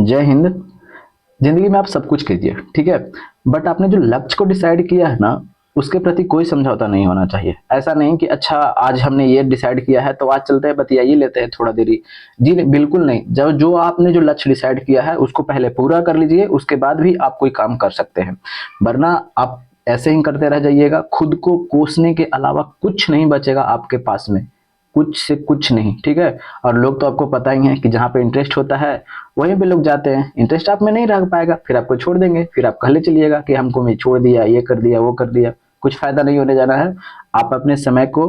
जय हिंद। जिंदगी में आप सब कुछ कीजिए, ठीक है, बट आपने जो लक्ष्य को डिसाइड किया है ना, उसके प्रति कोई समझौता नहीं होना चाहिए। ऐसा नहीं कि अच्छा आज हमने ये डिसाइड किया है तो आज चलते हैं बतिया ही लेते हैं थोड़ा देरी। जी नहीं, बिल्कुल नहीं। जब जो आपने जो लक्ष्य डिसाइड किया है उसको पहले पूरा कर लीजिए, उसके बाद भी आप कोई काम कर सकते हैं। वरना आप ऐसे ही करते रह जाइएगा, खुद को कोसने के अलावा कुछ नहीं बचेगा आपके पास में, कुछ से कुछ नहीं, ठीक है। और लोग तो आपको पता ही है कि जहाँ पे इंटरेस्ट होता है वहीं पे लोग जाते हैं। इंटरेस्ट आप में नहीं रह पाएगा, फिर आपको छोड़ देंगे, फिर आप कहले चलिएगा कि हमको मैं छोड़ दिया, ये कर दिया, वो कर दिया। कुछ फायदा नहीं होने जाना है। आप अपने समय को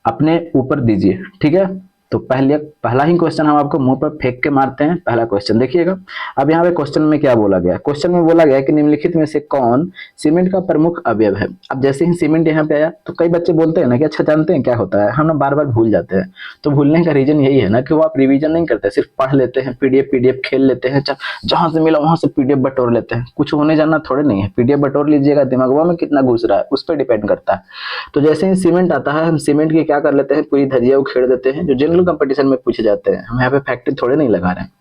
अपने ऊपर दीजिए, ठीक है। तो पहला ही क्वेश्चन हम आपको मुंह पर फेंक के मारते हैं। पहला क्वेश्चन देखिएगा। अब यहाँ पे क्वेश्चन में क्या बोला गया, क्वेश्चन में बोला गया कि निम्नलिखित में से कौन सीमेंट का प्रमुख अवयव है। अब जैसे ही सीमेंट यहाँ पे आया तो कई बच्चे बोलते हैं ना कि अच्छा जानते हैं क्या होता है, हम ना बार बार भूल जाते हैं। तो भूलने का रीजन यही है ना कि वो आप रिवीजन नहीं करते, सिर्फ पढ़ लेते हैं, पीडीएफ पीडीएफ खेल लेते हैं, जहां से मिला वहां से पीडीएफ बटोर लेते हैं। कुछ होने जाना थोड़े नहीं है। पीडीएफ बटोर लीजिएगा, दिमागवा में कितना घुस रहा है उस पर डिपेंड करता है। तो जैसे ही सीमेंट आता है, हम सीमेंट की क्या कर लेते हैं, पूरी धजिया उखेड़ देते हैं, जो जनरल कंपटीशन में पूछे जाते हैं। हम यहाँ पे फैक्ट्री थोड़े नहीं लगा रहे हैं।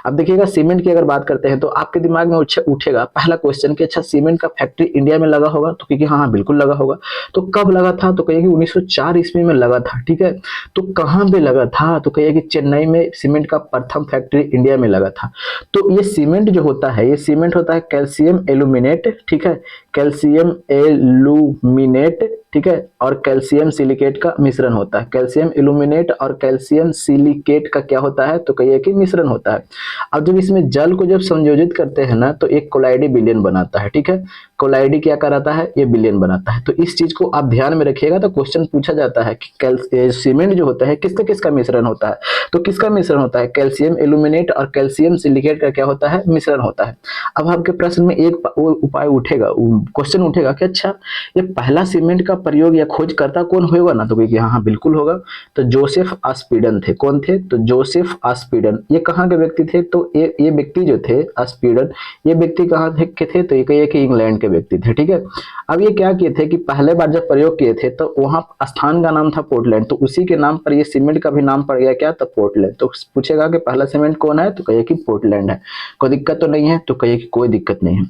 अब देखिएगा, सीमेंट की अगर बात करते हैं तो आपके दिमाग में उठेगा पहला क्वेश्चन कि अच्छा सीमेंट का फैक्ट्री इंडिया में लगा होगा, तो क्योंकि हाँ हाँ बिल्कुल लगा होगा। तो कब लगा था, तो कहिए कि 1904 ईस्वी में लगा था, ठीक है। तो कहाँ पे लगा था, तो कहिए कि चेन्नई में सीमेंट का प्रथम फैक्ट्री इंडिया में लगा था। तो ये सीमेंट जो होता है, ये सीमेंट होता है कैल्शियम एल्यूमिनेट, ठीक है, कैल्शियम एल्यूमिनेट, ठीक है, और कैल्शियम सिलिकेट का मिश्रण होता है। कैल्शियम एल्यूमिनेट और कैल्शियम सिलिकेट का क्या होता है, तो कहिए कि मिश्रण होता है। अब जब इसमें जल को जब संयोजित करते हैं ना, तो एक कोलाइडी विलयन बनाता है, ठीक है। कोलाइडी क्या कराता है, ये विलयन बनाता है। तो इस चीज को आप ध्यान में रखिएगा। तो क्वेश्चन पूछा जाता है कि सीमेंट जो होता है किसका किसका मिश्रण होता है, तो किसका मिश्रण होता है, कैल्शियम एल्यूमिनेट और कैल्शियम सिलिकेट का क्या होता है, मिश्रण होता है। अब आपके प्रश्न में एक उपाय उठेगा, क्वेश्चन उठेगा कि अच्छा ये पहला सीमेंट का प्रयोग या खोजकर्ता कौन होगा ना, तो कहिए हाँ हाँ बिल्कुल होगा। तो जोसेफ आस्पिडन थे। कौन थे, तो जोसेफ आस्पिडन। ये कहाँ के व्यक्ति थे, तो ये व्यक्ति जो थे आस्पिडन, ये व्यक्ति कहाँ के थे, तो ये कहिए कि इंग्लैंड के व्यक्ति थे, ठीक है। अब ये क्या किए थे कि पहले बार जब प्रयोग किए थे तो वहां स्थान का नाम था पोर्टलैंड, तो उसी के नाम पर ये सीमेंट का भी नाम पड़ गया क्या, तो पोर्टलैंड। तो पूछेगा कि पहला सीमेंट कौन है, तो कहिए कि पोर्टलैंड है। कोई दिक्कत तो नहीं है, तो कहिए कि कोई दिक्कत नहीं है।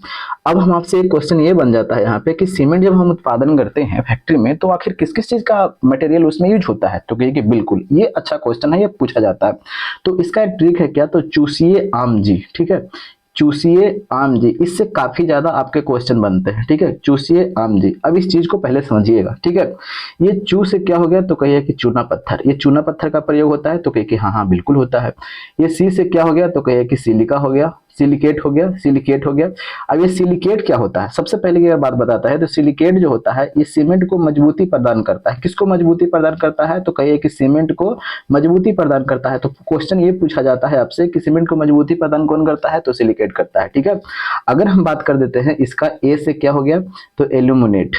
अब हम आपसे एक क्वेश्चन ये बन जाता है यहाँ पे कि सीमेंट जब हम उत्पादन करते हैं फैक्ट्री में, तो आखिर किस किस चीज का मटेरियल उसमें यूज होता है, तो कहिए कि बिल्कुल ये अच्छा क्वेश्चन है, ये पूछा जाता है। तो इसका एक ट्रिक है क्या, तो चूसिए आम जी, ठीक है, चूसिए आम जी। इससे काफी ज्यादा आपके क्वेश्चन बनते हैं, ठीक है। चूसिए आम जी। अब इस चीज को पहले समझिएगा, ठीक है। ये चू से क्या हो गया, तो कहिए कि चूना पत्थर। ये चूना पत्थर का प्रयोग होता है, तो कहिए कि हाँ हाँ बिल्कुल होता है। ये सी से क्या हो गया, तो कहिए कि सिलिका हो गया, सिलिकेट हो गया, सिलिकेट हो गया। अब ये सिलिकेट क्या होता है, सबसे पहले की बात बताता है, तो सिलिकेट जो होता है ये सीमेंट को मजबूती प्रदान करता है। किसको मजबूती प्रदान करता है, तो कहिए कि सीमेंट को मजबूती प्रदान करता है। तो क्वेश्चन ये पूछा जाता है आपसे कि सीमेंट को मजबूती प्रदान कौन करता है, तो सिलिकेट करता है, ठीक है। अगर हम बात कर देते हैं इसका ए से क्या हो गया, तो एल्यूमिनेट।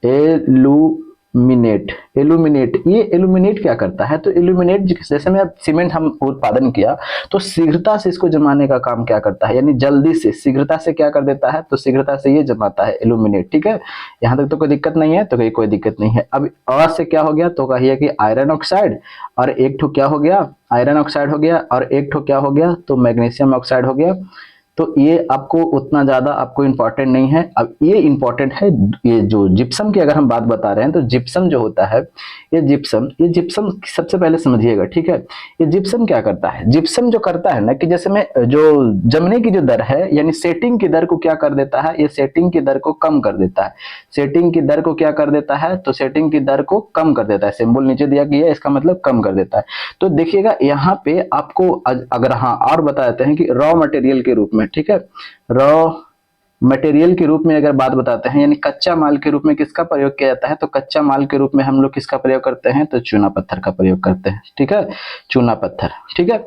एल्यूमिनेट, एल्यूमिनेट, ये एल्यूमिनेट क्या करता है, तो एल्यूमिनेट जैसे में सीमेंट हम उत्पादन किया तो शीघ्रता से इसको जमाने का काम क्या करता है, यानी जल्दी से, शीघ्रता से क्या कर देता है, तो शीघ्रता से ये जमाता है एल्यूमिनेट, ठीक है। यहाँ तक तो कोई दिक्कत नहीं है, तो कहीं कोई दिक्कत नहीं है। अब और से क्या हो गया, तो कहिए कि आयरन ऑक्साइड, और एक ठो क्या हो गया, आयरन ऑक्साइड हो गया, और एक ठो क्या हो गया, तो मैग्नीशियम ऑक्साइड हो गया। तो ये आपको उतना ज्यादा आपको इंपॉर्टेंट नहीं है। अब ये इंपॉर्टेंट है, ये जो जिप्सम की अगर हम बात बता रहे हैं, तो जिप्सम जो होता है, ये जिप्सम सबसे पहले समझिएगा, ठीक है। ये जिप्सम क्या करता है, जिप्सम जो करता है ना कि जैसे में जो जमने की जो दर है, यानी सेटिंग की दर को क्या कर देता है, ये सेटिंग की दर को कम कर देता है। सेटिंग की दर को क्या कर देता है, तो सेटिंग की दर को कम कर देता है। सिंबल नीचे दिया गया है, इसका मतलब कम कर देता है। तो देखिएगा यहाँ पे आपको अगर हाँ और बता देते हैं कि रॉ मटेरियल के रूप में, ठीक है, रॉ मटेरियल के रूप में अगर बात बताते हैं, यानी कच्चा माल के रूप में किसका प्रयोग किया जाता है, तो कच्चा माल के रूप में हम लोग किसका प्रयोग करते हैं, तो चूना पत्थर का प्रयोग करते हैं, ठीक है, चूना पत्थर, ठीक है।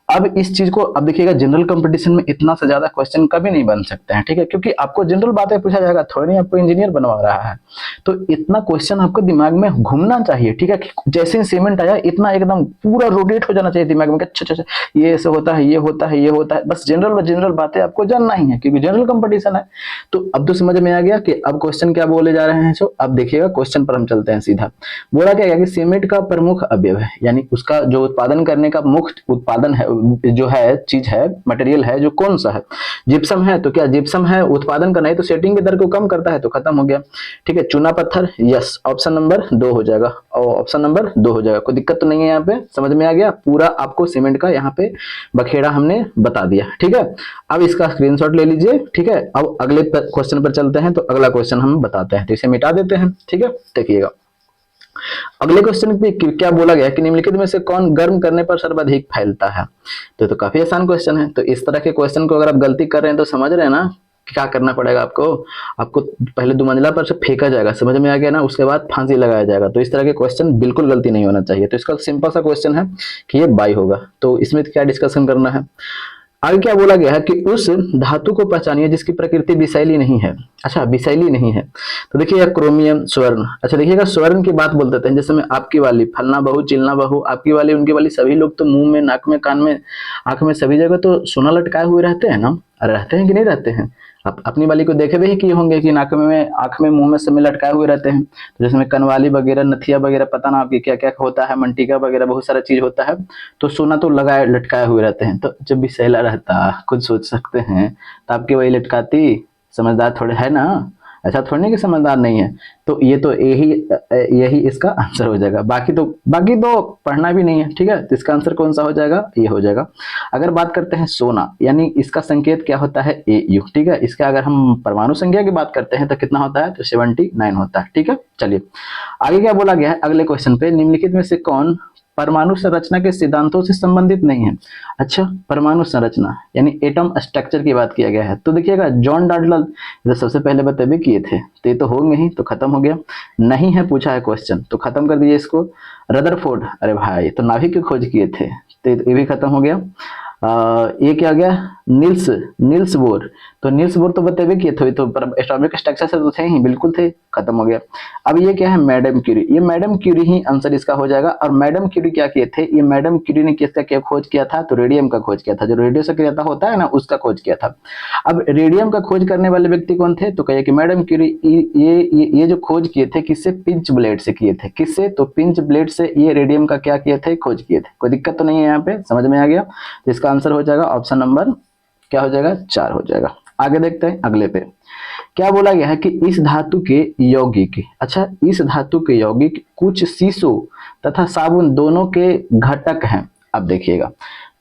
अब इस चीज को अब देखिएगा, जनरल कंपटीशन में इतना से ज्यादा क्वेश्चन कभी नहीं बन सकते हैं, ठीक है, क्योंकि आपको जनरल बातें पूछा जाएगा, थोड़ी नहीं आपको इंजीनियर बनवा रहा है। तो इतना क्वेश्चन आपको दिमाग में घूमना चाहिए, ठीक है। जैसे ही सीमेंट आया इतना एकदम पूरा रोटेट हो जाना चाहिए दिमाग में, अच्छा अच्छा ये ऐसे होता है, ये होता है, ये होता है, बस जनरल बातें आपको जानना ही है, क्योंकि जनरल कंपटीशन है। तो अब तो समझ में आ गया कि अब क्वेश्चन क्या बोले जा रहे हैं। सो अब देखिएगा क्वेश्चन पर हम चलते हैं सीधा। बोला क्या कि सीमेंट का प्रमुख अवयव है, यानी उसका जो उत्पादन करने का मुख्य उत्पादन है जो है चीज है, मटेरियल है जो कौन सा है, जिप्सम है। तो क्या जिप्सम है उत्पादन का नहीं तो सेटिंग की दर को कम करता है, तो खत्म हो गया। ठीक है, चूना पत्थर, यस, ऑप्शन नंबर 2 हो जाएगा, और ऑप्शन नंबर 2 हो जाएगा। कोई दिक्कत तो नहीं है, यहाँ पे समझ में आ गया पूरा आपको सीमेंट का यहाँ पे बखेड़ा हमने बता दिया। ठीक है, अब इसका स्क्रीनशॉट ले लीजिए। ठीक है, अब अगले क्वेश्चन पर चलते हैं। तो अगला क्वेश्चन हम बताते हैं, तो इसे मिटा देते हैं। ठीक है, देखिएगा अगले क्वेश्चन पे क्या बोला गया कि निम्नलिखित में से कौन गर्म करने पर सर्वाधिक फैलता है। तो काफी आसान क्वेश्चन है। तो इस तरह के क्वेश्चन को अगर आप गलती कर रहे हैं तो समझ रहे हैं ना क्या करना पड़ेगा आपको। आपको पहले 2 मंजिला पर से फेंका जाएगा, समझ में आ गया ना, उसके बाद फांसी लगाया जाएगा। तो इस तरह के क्वेश्चन बिल्कुल गलती नहीं होना चाहिए। तो इसका सिंपल सा क्वेश्चन है कि ये बाई होगा। तो इसमें क्या डिस्कशन करना है, आगे क्या बोला गया है कि उस धातु को पहचानिए जिसकी प्रकृति विषैली नहीं है। अच्छा, विषैली नहीं है, तो देखिएगा क्रोमियम, स्वर्ण। अच्छा देखिएगा स्वर्ण की बात बोल देते हैं, जैसे में आपकी वाली फलना बहू, चिलना बहू, आपकी वाली, उनकी वाली, सभी लोग तो मुंह में, नाक में, कान में, आंख में, सभी जगह तो सोना लटकाए हुए रहते हैं ना, रहते हैं कि नहीं रहते हैं। आप अपनी वाली को देखे भी किए होंगे कि नाक में, आंख में, मुंह में सब में लटकाए हुए रहते हैं। तो जैसे में कनवाली वगैरह, नथिया वगैरह, पता ना आपकी क्या क्या होता है, मंटिका वगैरह, बहुत सारा चीज होता है। तो सोना तो लगाए लटकाए हुए रहते हैं। तो जब विषैला रहता, खुद सोच सकते हैं, तो आपकी वही लटकाती, समझदार थोड़े है ना, ऐसा थोड़ी नहीं कि समझदार नहीं है। तो ये तो यही इसका आंसर हो जाएगा। बाकी तो पढ़ना भी नहीं है। ठीक है, तो इसका आंसर कौन सा हो जाएगा, ये हो जाएगा। अगर बात करते हैं सोना, यानी इसका संकेत क्या होता है, Au। ठीक है, इसका अगर हम परमाणु संख्या की बात करते हैं तो कितना होता है, तो 79 होता है। ठीक है, चलिए आगे क्या बोला गया है अगले क्वेश्चन पे, निम्नलिखित में से कौन परमाणु संरचना के सिद्धांतों से संबंधित नहीं है। अच्छा, परमाणु संरचना यानी एटम स्ट्रक्चर की बात किया गया है। तो देखिएगा जॉन डाल्टन तो सबसे पहले बतेबे किए थे, तो ये तो होंगे ही, तो खत्म हो गया। नहीं है पूछा है क्वेश्चन, तो खत्म कर दीजिए इसको। रदरफोर्ड, अरे भाई तो नाभिक की खोज किए थे, तो ये भी खत्म हो गया। ये क्या गया, नील्स बोर, तो नील्स बोर तो बतेबे किए थे, तो एटॉमिक स्ट्रक्चर से तो थे ही, बिल्कुल थे, खत्म हो गया। अब ये क्या है, मैडम क्यूरी, ये मैडम क्यूरी ही आंसर इसका हो जाएगा। और मैडम क्यूरी क्या किए थे, ये मैडम क्यूरी ने किसका क्या खोज किया था, तो रेडियम का खोज किया था, जो रेडियो सक्रियता होता है ना, उसका खोज किया था। अब रेडियम का खोज करने वाले व्यक्ति कौन थे, तो कहिए कि मैडम क्यूरी। ये जो खोज किए थे किससे, पिंच ब्लेड से किए थे, किससे, तो पिंच ब्लेड से ये रेडियम का क्या किए थे, खोज किए थे। कोई दिक्कत तो नहीं है, यहाँ पे समझ में आ गया। तो इसका आंसर हो जाएगा ऑप्शन नंबर क्या हो जाएगा, 4 हो जाएगा। आगे देखते हैं अगले पे क्या बोला गया है कि इस धातु के यौगिक, अच्छा इस धातु के यौगिक कुछ शीशों तथा साबुन दोनों के घटक हैं। अब देखिएगा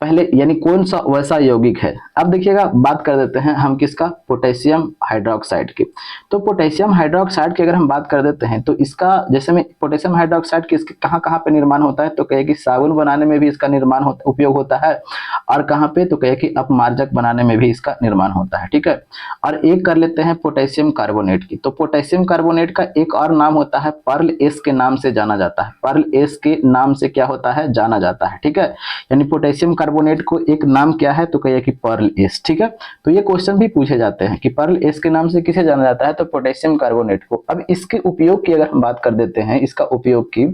पहले यानी कौन सा वैसा यौगिक है। अब देखिएगा बात कर देते हैं हम किसका, पोटेशियम हाइड्रोक्साइड की। तो पोटेशियम हाइड्रोक्साइड की अगर हम बात कर देते हैं तो इसका जैसे में पोटेशियम हाइड्रोक्साइड की कहाँ कहाँ पे निर्माण होता है, तो कहे कि साबुन बनाने में भी इसका निर्माण उपयोग होता है, और कहाँ पे, तो कहे कि अपमार्जक बनाने में भी इसका निर्माण होता है। ठीक है, और एक कर लेते हैं पोटेशियम कार्बोनेट की। तो पोटेशियम कार्बोनेट का एक और नाम होता है पर्ल एस के नाम से जाना जाता है, पर्ल एस के नाम से क्या होता है, जाना जाता है। ठीक है, यानी पोटेशियम कार्बोनेट को एक नाम क्या है, तो कहिए कि पर्ल एस। ठीक है, तो ये क्वेश्चन भी पूछे जाते हैं कि पर्ल एस के नाम से किसे जाना जाता है, तो पोटेशियम कार्बोनेट को। अब इसके उपयोग की अगर हम बात कर देते हैं, इसका उपयोग की,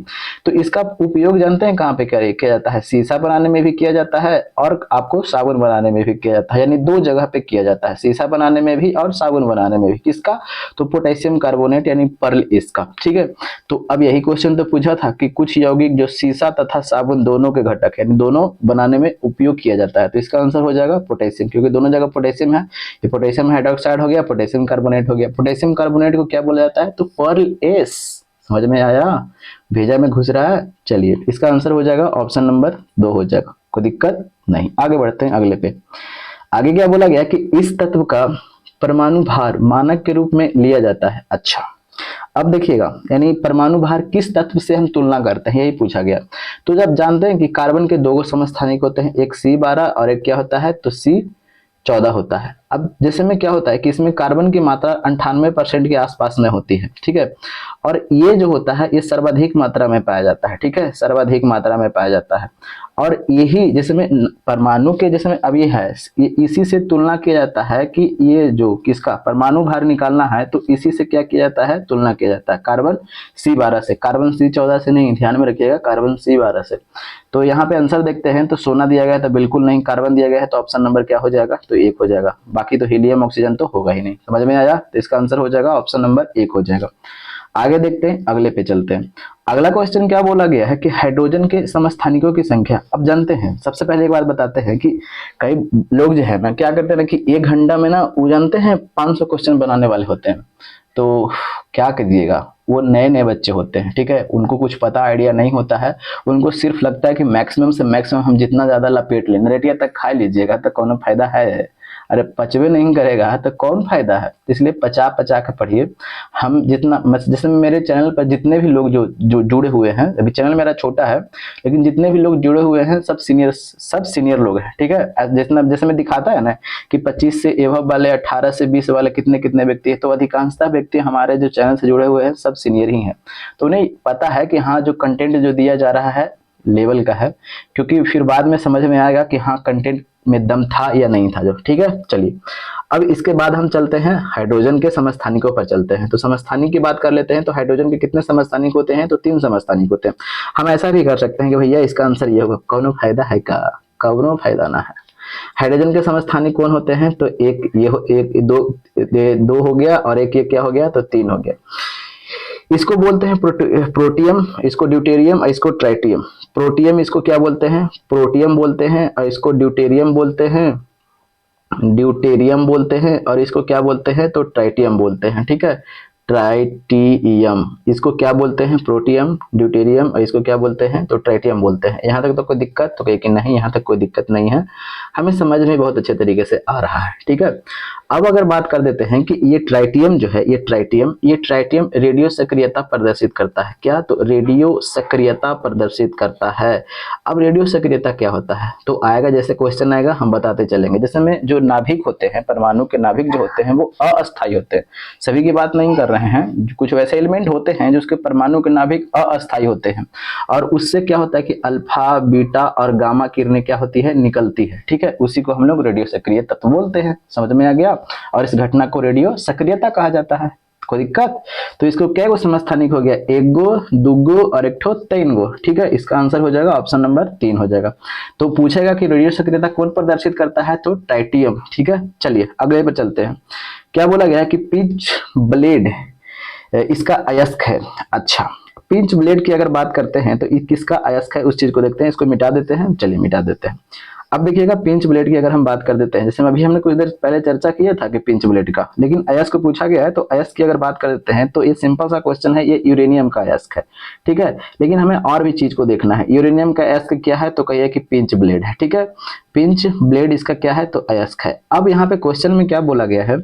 तो इसका उपयोग जानते हैं कहाँ पे किया जाता है, शीशा बनाने में भी किया जाता है और आपको साबुन बनाने में भी किया जाता है, यानी 2 जगह पे किया जाता है, शीशा बनाने में भी और साबुन बनाने में भी। किसका, तो पोटेशियम कार्बोनेट यानी पर्ल एस का। ठीक है, तो अब यही क्वेश्चन तो पूछा था कि कुछ यौगिक जो शीशा तथा साबुन दोनों के घटक यानी दोनों बनाने में उपयोग किया जाता है, तो इसका आंसर हो जाएगा पोटेशियम, क्योंकि दोनों जगह पोटेशियम है। ये पोटेशियम हाइड्रोक्साइड हो गया, पोटेशियम कार्बोनेट हो गया। पोटेशियम कार्बोनेट को क्या बोला जाता है, तो पर्ल एस। समझ में आया, भेजा में घुस रहा है। चलिए इसका आंसर हो जाएगा ऑप्शन नंबर 2 हो जाएगा, कोई दिक्कत नहीं। आगे बढ़ते हैं अगले पे। आगे क्या बोला गया कि इस तत्व का परमाणु भार मानक के रूप में लिया जाता है। अच्छा, अब देखिएगा यानी परमाणु भार किस तत्व से हम तुलना करते हैं, यही पूछा गया। तो जब जानते हैं कि कार्बन के 2 समस्थानिक होते हैं, एक C12 और एक क्या होता है, तो C14 होता है। अब जैसे में क्या होता है कि इसमें कार्बन की मात्रा 98% के आसपास में होती है। ठीक है, और ये जो होता है ये सर्वाधिक मात्रा में पाया जाता है। ठीक है, सर्वाधिक मात्रा में पाया जाता है। और यही जैसे में परमाणु के जैसे में अब ये है, ये इसी से तुलना किया जाता है कि ये जो किसका परमाणु भार निकालना है, तो इसी से क्या किया जाता है, तुलना किया जाता है कार्बन C12 से, कार्बन C14 से नहीं, ध्यान में रखिएगा, कार्बन C12 से। तो यहाँ पे आंसर देखते हैं, तो सोना दिया गया है तो बिल्कुल नहीं, कार्बन दिया गया है तो ऑप्शन नंबर क्या हो जाएगा, तो 1 हो जाएगा। बाकी तो हीलियम ऑक्सीजन तो होगा ही नहीं। समझ में आया, तो इसका आंसर हो जाएगा ऑप्शन नंबर 1 हो जाएगा। आगे देखते हैं, अगले पे चलते हैं। अगला क्वेश्चन क्या बोला गया है कि हाइड्रोजन के समस्थानिकों की संख्या। अब जानते हैं, सबसे पहले एक बात बताते हैं कि कई लोग जो है ना क्या करते हैं ना कि 1 घंटा में ना वो जानते हैं 500 क्वेश्चन बनाने वाले होते हैं। तो क्या करिएगा, वो नए नए बच्चे होते हैं, ठीक है, उनको कुछ पता आइडिया नहीं होता है। उनको सिर्फ लगता है कि मैक्सिमम से मैक्सिमम हम जितना ज्यादा लपेट लें, नरेटिया तक खा लीजिएगा तो कौन फायदा है। अरे पचवे नहीं करेगा तो कौन फायदा है। इसलिए पचा पचा के पढ़िए। हम जितना जैसे मेरे चैनल पर जितने भी लोग जो जुड़े हुए हैं, अभी चैनल मेरा छोटा है लेकिन जितने भी लोग जुड़े हुए हैं सब सीनियर लोग हैं, ठीक है। जितना जैसे मैं दिखाता है ना कि 25 से एवं वाले, 18 से 20 वाले कितने कितने व्यक्ति है, तो अधिकांशतः व्यक्ति हमारे जो चैनल से जुड़े हुए हैं सब सीनियर ही हैं। तो उन्हें पता है कि हाँ जो कंटेंट जो दिया जा रहा है लेवल का है, क्योंकि फिर बाद में समझ में आएगा कि हाँ कंटेंट में दम था या नहीं था जो, ठीक है। चलिए अब इसके बाद हम चलते हैं हाइड्रोजन के समस्थानिकों पर चलते हैं। तो समस्थानिक की बात कर लेते हैं। तो हाइड्रोजन के कितने समस्थानिक होते हैं, तो 3 समस्थानिक होते हैं। हम ऐसा भी कर सकते हैं कि भैया इसका आंसर ये होगा, कौनो फायदा है का, कौनो फायदा ना है। हाइड्रोजन के समस्थानिक कौन होते हैं, तो एक ये एक दो हो गया और एक ये क्या हो गया, तो 3 हो गया। इसको बोलते हैं प्रोटियम, इसको ड्यूटेरियम और इसको ट्राइटियम। प्रोटियम इसको क्या बोलते हैं, प्रोटियम बोलते हैं, और इसको ड्यूटेरियम बोलते हैं, और इसको क्या बोलते हैं, तो ट्राइटियम बोलते हैं, ठीक है। ट्राइटियम, इसको क्या बोलते हैं, प्रोटियम, ड्यूटेरियम, और इसको क्या बोलते हैं, तो ट्राइटियम बोलते हैं। यहाँ तक तो कोई दिक्कत, तो कि नहीं, यहाँ तक कोई दिक्कत नहीं है, हमें समझ में बहुत अच्छे तरीके से आ रहा है, ठीक है। अब अगर बात कर देते हैं कि ये ट्राइटियम जो है, ये ट्राइटियम रेडियो सक्रियता प्रदर्शित करता है। क्या, तो रेडियो सक्रियता प्रदर्शित करता है। अब रेडियो सक्रियता क्या होता है, तो आएगा, जैसे क्वेश्चन आएगा हम बताते चलेंगे। जैसे में जो नाभिक होते हैं, परमाणु के नाभिक जो होते हैं वो अस्थायी होते हैं। सभी की बात नहीं कर रहे हैं, कुछ वैसे एलिमेंट होते हैं जो उसके परमाणु के नाभिक अस्थायी होते हैं, और उससे क्या होता है कि अल्फा, बीटा और गामा किरणें क्या होती है, निकलती है, ठीक है। उसी को हम लोग रेडियो सक्रिय तत्व बोलते हैं। समझ में आ गया। और इस घटना को रेडियो सक्रियता कहा जाता है। कोई दिक्कत, तो इसको क्या गो समस्थानिक हो गया, 1 गो, 2 गो और 1 ठो 3 गो, ठीक है। इसका आंसर हो जाएगा ऑप्शन नंबर 3 हो जाएगा। तो पूछेगा कि रेडियो सक्रियता कौन प्रदर्शित करता है, तो ट्राइटियम, ठीक है। चलिए अगले पर चलते हैं। क्या बोला गया है कि पिच ब्लेड इसका अयस्क है। अच्छा, पिंच ब्लेड की अगर बात करते हैं तो किसका अयस्क है, उस चीज को देखते हैं। इसको मिटा देते हैं, चलिए मिटा देते हैं। अब देखिएगा पिंच ब्लेड की अगर हम बात कर देते हैं, जैसे अभी हमने कुछ देर पहले चर्चा किया था कि पिंच ब्लेड का, लेकिन अयस्क पूछा गया है, तो अयस्क की अगर बात कर देते हैं तो ये सिंपल सा क्वेश्चन है, ये यूरेनियम का अयस्क है, ठीक है। लेकिन हमें और भी चीज को देखना है। यूरेनियम का अयस्क क्या है, तो कहिए कि पिंच ब्लेड है, ठीक है। पिंच ब्लेड इसका क्या है, तो अयस्क है। अब यहाँ पे क्वेश्चन में क्या बोला गया है,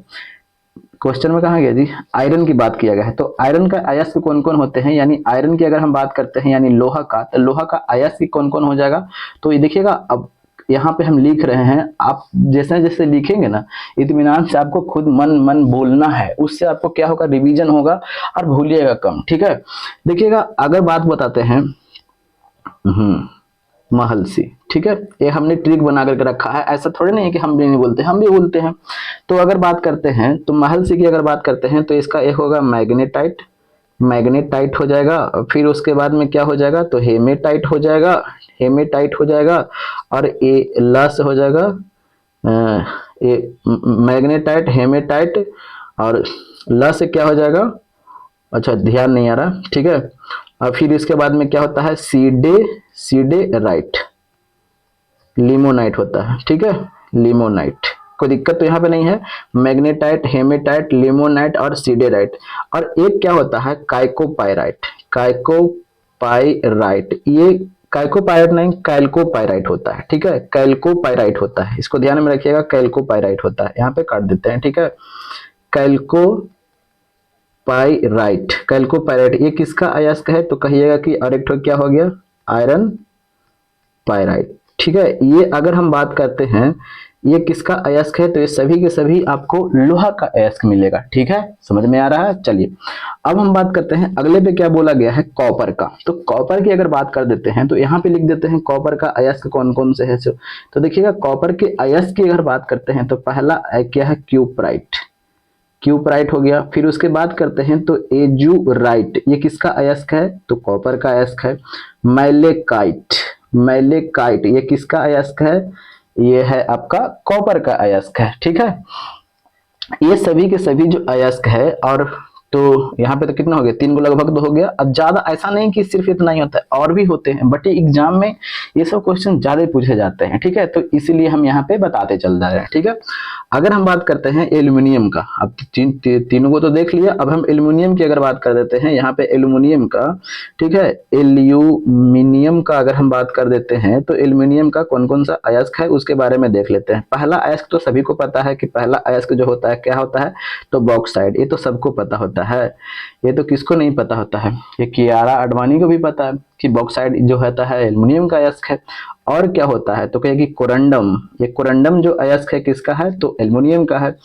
क्वेश्चन में कहा गया जी, आयरन की बात किया गया है। तो आयरन का अयस्क कौन कौन होते हैं, यानी आयरन की अगर हम बात करते हैं यानी लोहा का, तो लोहा का अयस्क कौन कौन हो जाएगा। तो ये देखिएगा, अब यहाँ पे हम लिख रहे हैं, आप जैसे जैसे लिखेंगे ना, इत्मीनान से आपको खुद मन मन बोलना है, उससे आपको क्या होगा, रिवीजन होगा और भूलिएगा कम, ठीक है। देखिएगा अगर बात बताते हैं महलसी, ठीक है, ये हमने ट्रिक बना करके रखा है, ऐसा थोड़ी नहीं है कि हम भी नहीं बोलते, हम भी बोलते हैं। तो अगर बात करते हैं तो महलसी की अगर बात करते हैं तो इसका एक होगा मैग्नेटाइट, मैग्नेटाइट हो जाएगा। फिर उसके बाद में क्या हो जाएगा, तो हेमेटाइट हो जाएगा, हेमेटाइट हो जाएगा, और ये लस हो जाएगा, ये मैग्नेटाइट, हेमेटाइट और लस क्या हो जाएगा, अच्छा ध्यान नहीं आ रहा, ठीक है। और फिर इसके बाद में क्या होता है, सीडे राइट, लिमोनाइट होता है, ठीक है, लिमोनाइट। कोई दिक्कत तो यहाँ पे नहीं है। मैग्नेटाइट, हेमेटाइट, लिमोनाइट और सीडेराइट। और एक क्या होता है, काइकोपाइराइट, काइकोपाइराइट, ये काइकोपाइराइट नहीं, कैल्कोपाइराइट होता है, ठीक है, कैल्कोपाइराइट होता है, इसको ध्यान में रखिएगा, कैल्कोपाइराइट होता है। यहाँ पे काट देते हैं, ठीक है, कैल्कोपाइराइट, कैल्कोपाइराइट ये किसका अयस्क है, तो कहिएगा कि और एक ठो क्या हो गया, आयरन पाइराइट, ठीक है। ये अगर हम बात करते हैं ये किसका अयस्क है, तो ये सभी के सभी आपको लोहा का अयस्क मिलेगा, ठीक है, समझ में आ रहा है। चलिए अब हम बात करते हैं अगले पे, क्या बोला गया है, कॉपर का। तो कॉपर की अगर बात कर देते हैं तो यहाँ पे लिख देते हैं कॉपर का अयस्क कौन कौन से है। तो देखिएगा कॉपर के अयस्क की अगर बात करते हैं तो पहला क्या है, क्यूपराइट, क्यूपराइट हो गया। फिर उसके बाद करते हैं तो एजुराइट, ये किसका अयस्क है, तो कॉपर का अयस्क है। मैलेकाइट, मैलेकाइट ये किसका अयस्क है, ये है आपका कॉपर का अयस्क है, ठीक है। ये सभी के सभी जो अयस्क है, और तो यहाँ पे तो कितना हो गया, 3 को लगभग तो हो गया। अब ज्यादा ऐसा नहीं कि सिर्फ इतना ही होता है, और भी होते हैं, बट एग्जाम में ये सब क्वेश्चन ज्यादा पूछे जाते हैं, ठीक है, तो इसीलिए हम यहाँ पे बताते चल रहे हैं, ठीक है। अगर हम बात करते हैं एल्यूमिनियम का, अब तीनों को तो देख लिया, अब हम एल्यूमिनियम की अगर बात कर देते हैं, यहाँ पे एल्यूमिनियम का, ठीक है, एल्यूमिनियम का अगर हम बात कर देते हैं तो एल्यूमिनियम का कौन कौन सा अयस्क है उसके बारे में देख लेते हैं। पहला अयस्क तो सभी को पता है कि पहला अयस्क जो होता है क्या होता है, तो बॉक्साइड, ये तो सबको पता होता है, ये तो किसको नहीं पता होता है, ये कियारा आडवाणी को भी पता है कि बॉक्साइड जो होता है एल्यूमिनियम का अयस्क है। और क्या होता है, तो कहेगी कोरंडम, ये कोरंडम जो अयस्क है किसका है, तो एल्यूमिनियम का है।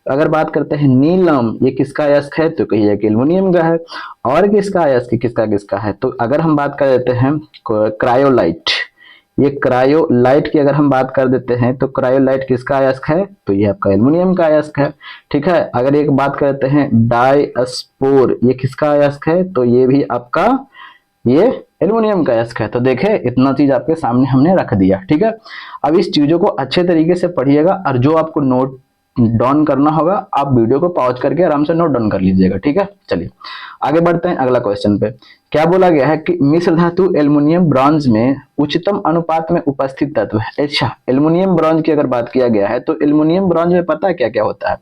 अगर बात करते हैं नीलम, ये किसका अयस्क है, तो कहिए कि एल्यूमिनियम का है। और किसका अयस्क किसका किसका है, तो अगर हम बात कर देते हैं क्रायोलाइट, ये क्रायोलाइट की अगर हम बात कर देते हैं तो क्रायोलाइट किसका अयस्क है, तो ये आपका एल्युमिनियम का अयस्क है, ठीक है। अगर एक बात करते हैं डायस्पोर, ये किसका अयस्क है, तो ये भी आपका ये एल्युमिनियम का अयस्क है। तो देखे इतना चीज आपके सामने हमने रख दिया, ठीक है। अब इस चीजों को अच्छे तरीके से पढ़िएगा, और जो आपको नोट डाउन करना होगा आप वीडियो को पॉज करके आराम से नोट डाउन कर लीजिएगा, ठीक है। चलिए आगे बढ़ते हैं अगला क्वेश्चन पे। क्या बोला गया है कि मिश्र धातु एल्युमिनियम ब्रॉन्ज में उच्चतम अनुपात में उपस्थित तत्व है। अच्छा, एल्युमिनियम ब्रॉन्ज की अगर बात किया गया है तो एल्युमिनियम ब्रॉन्ज में पता है क्या क्या होता है,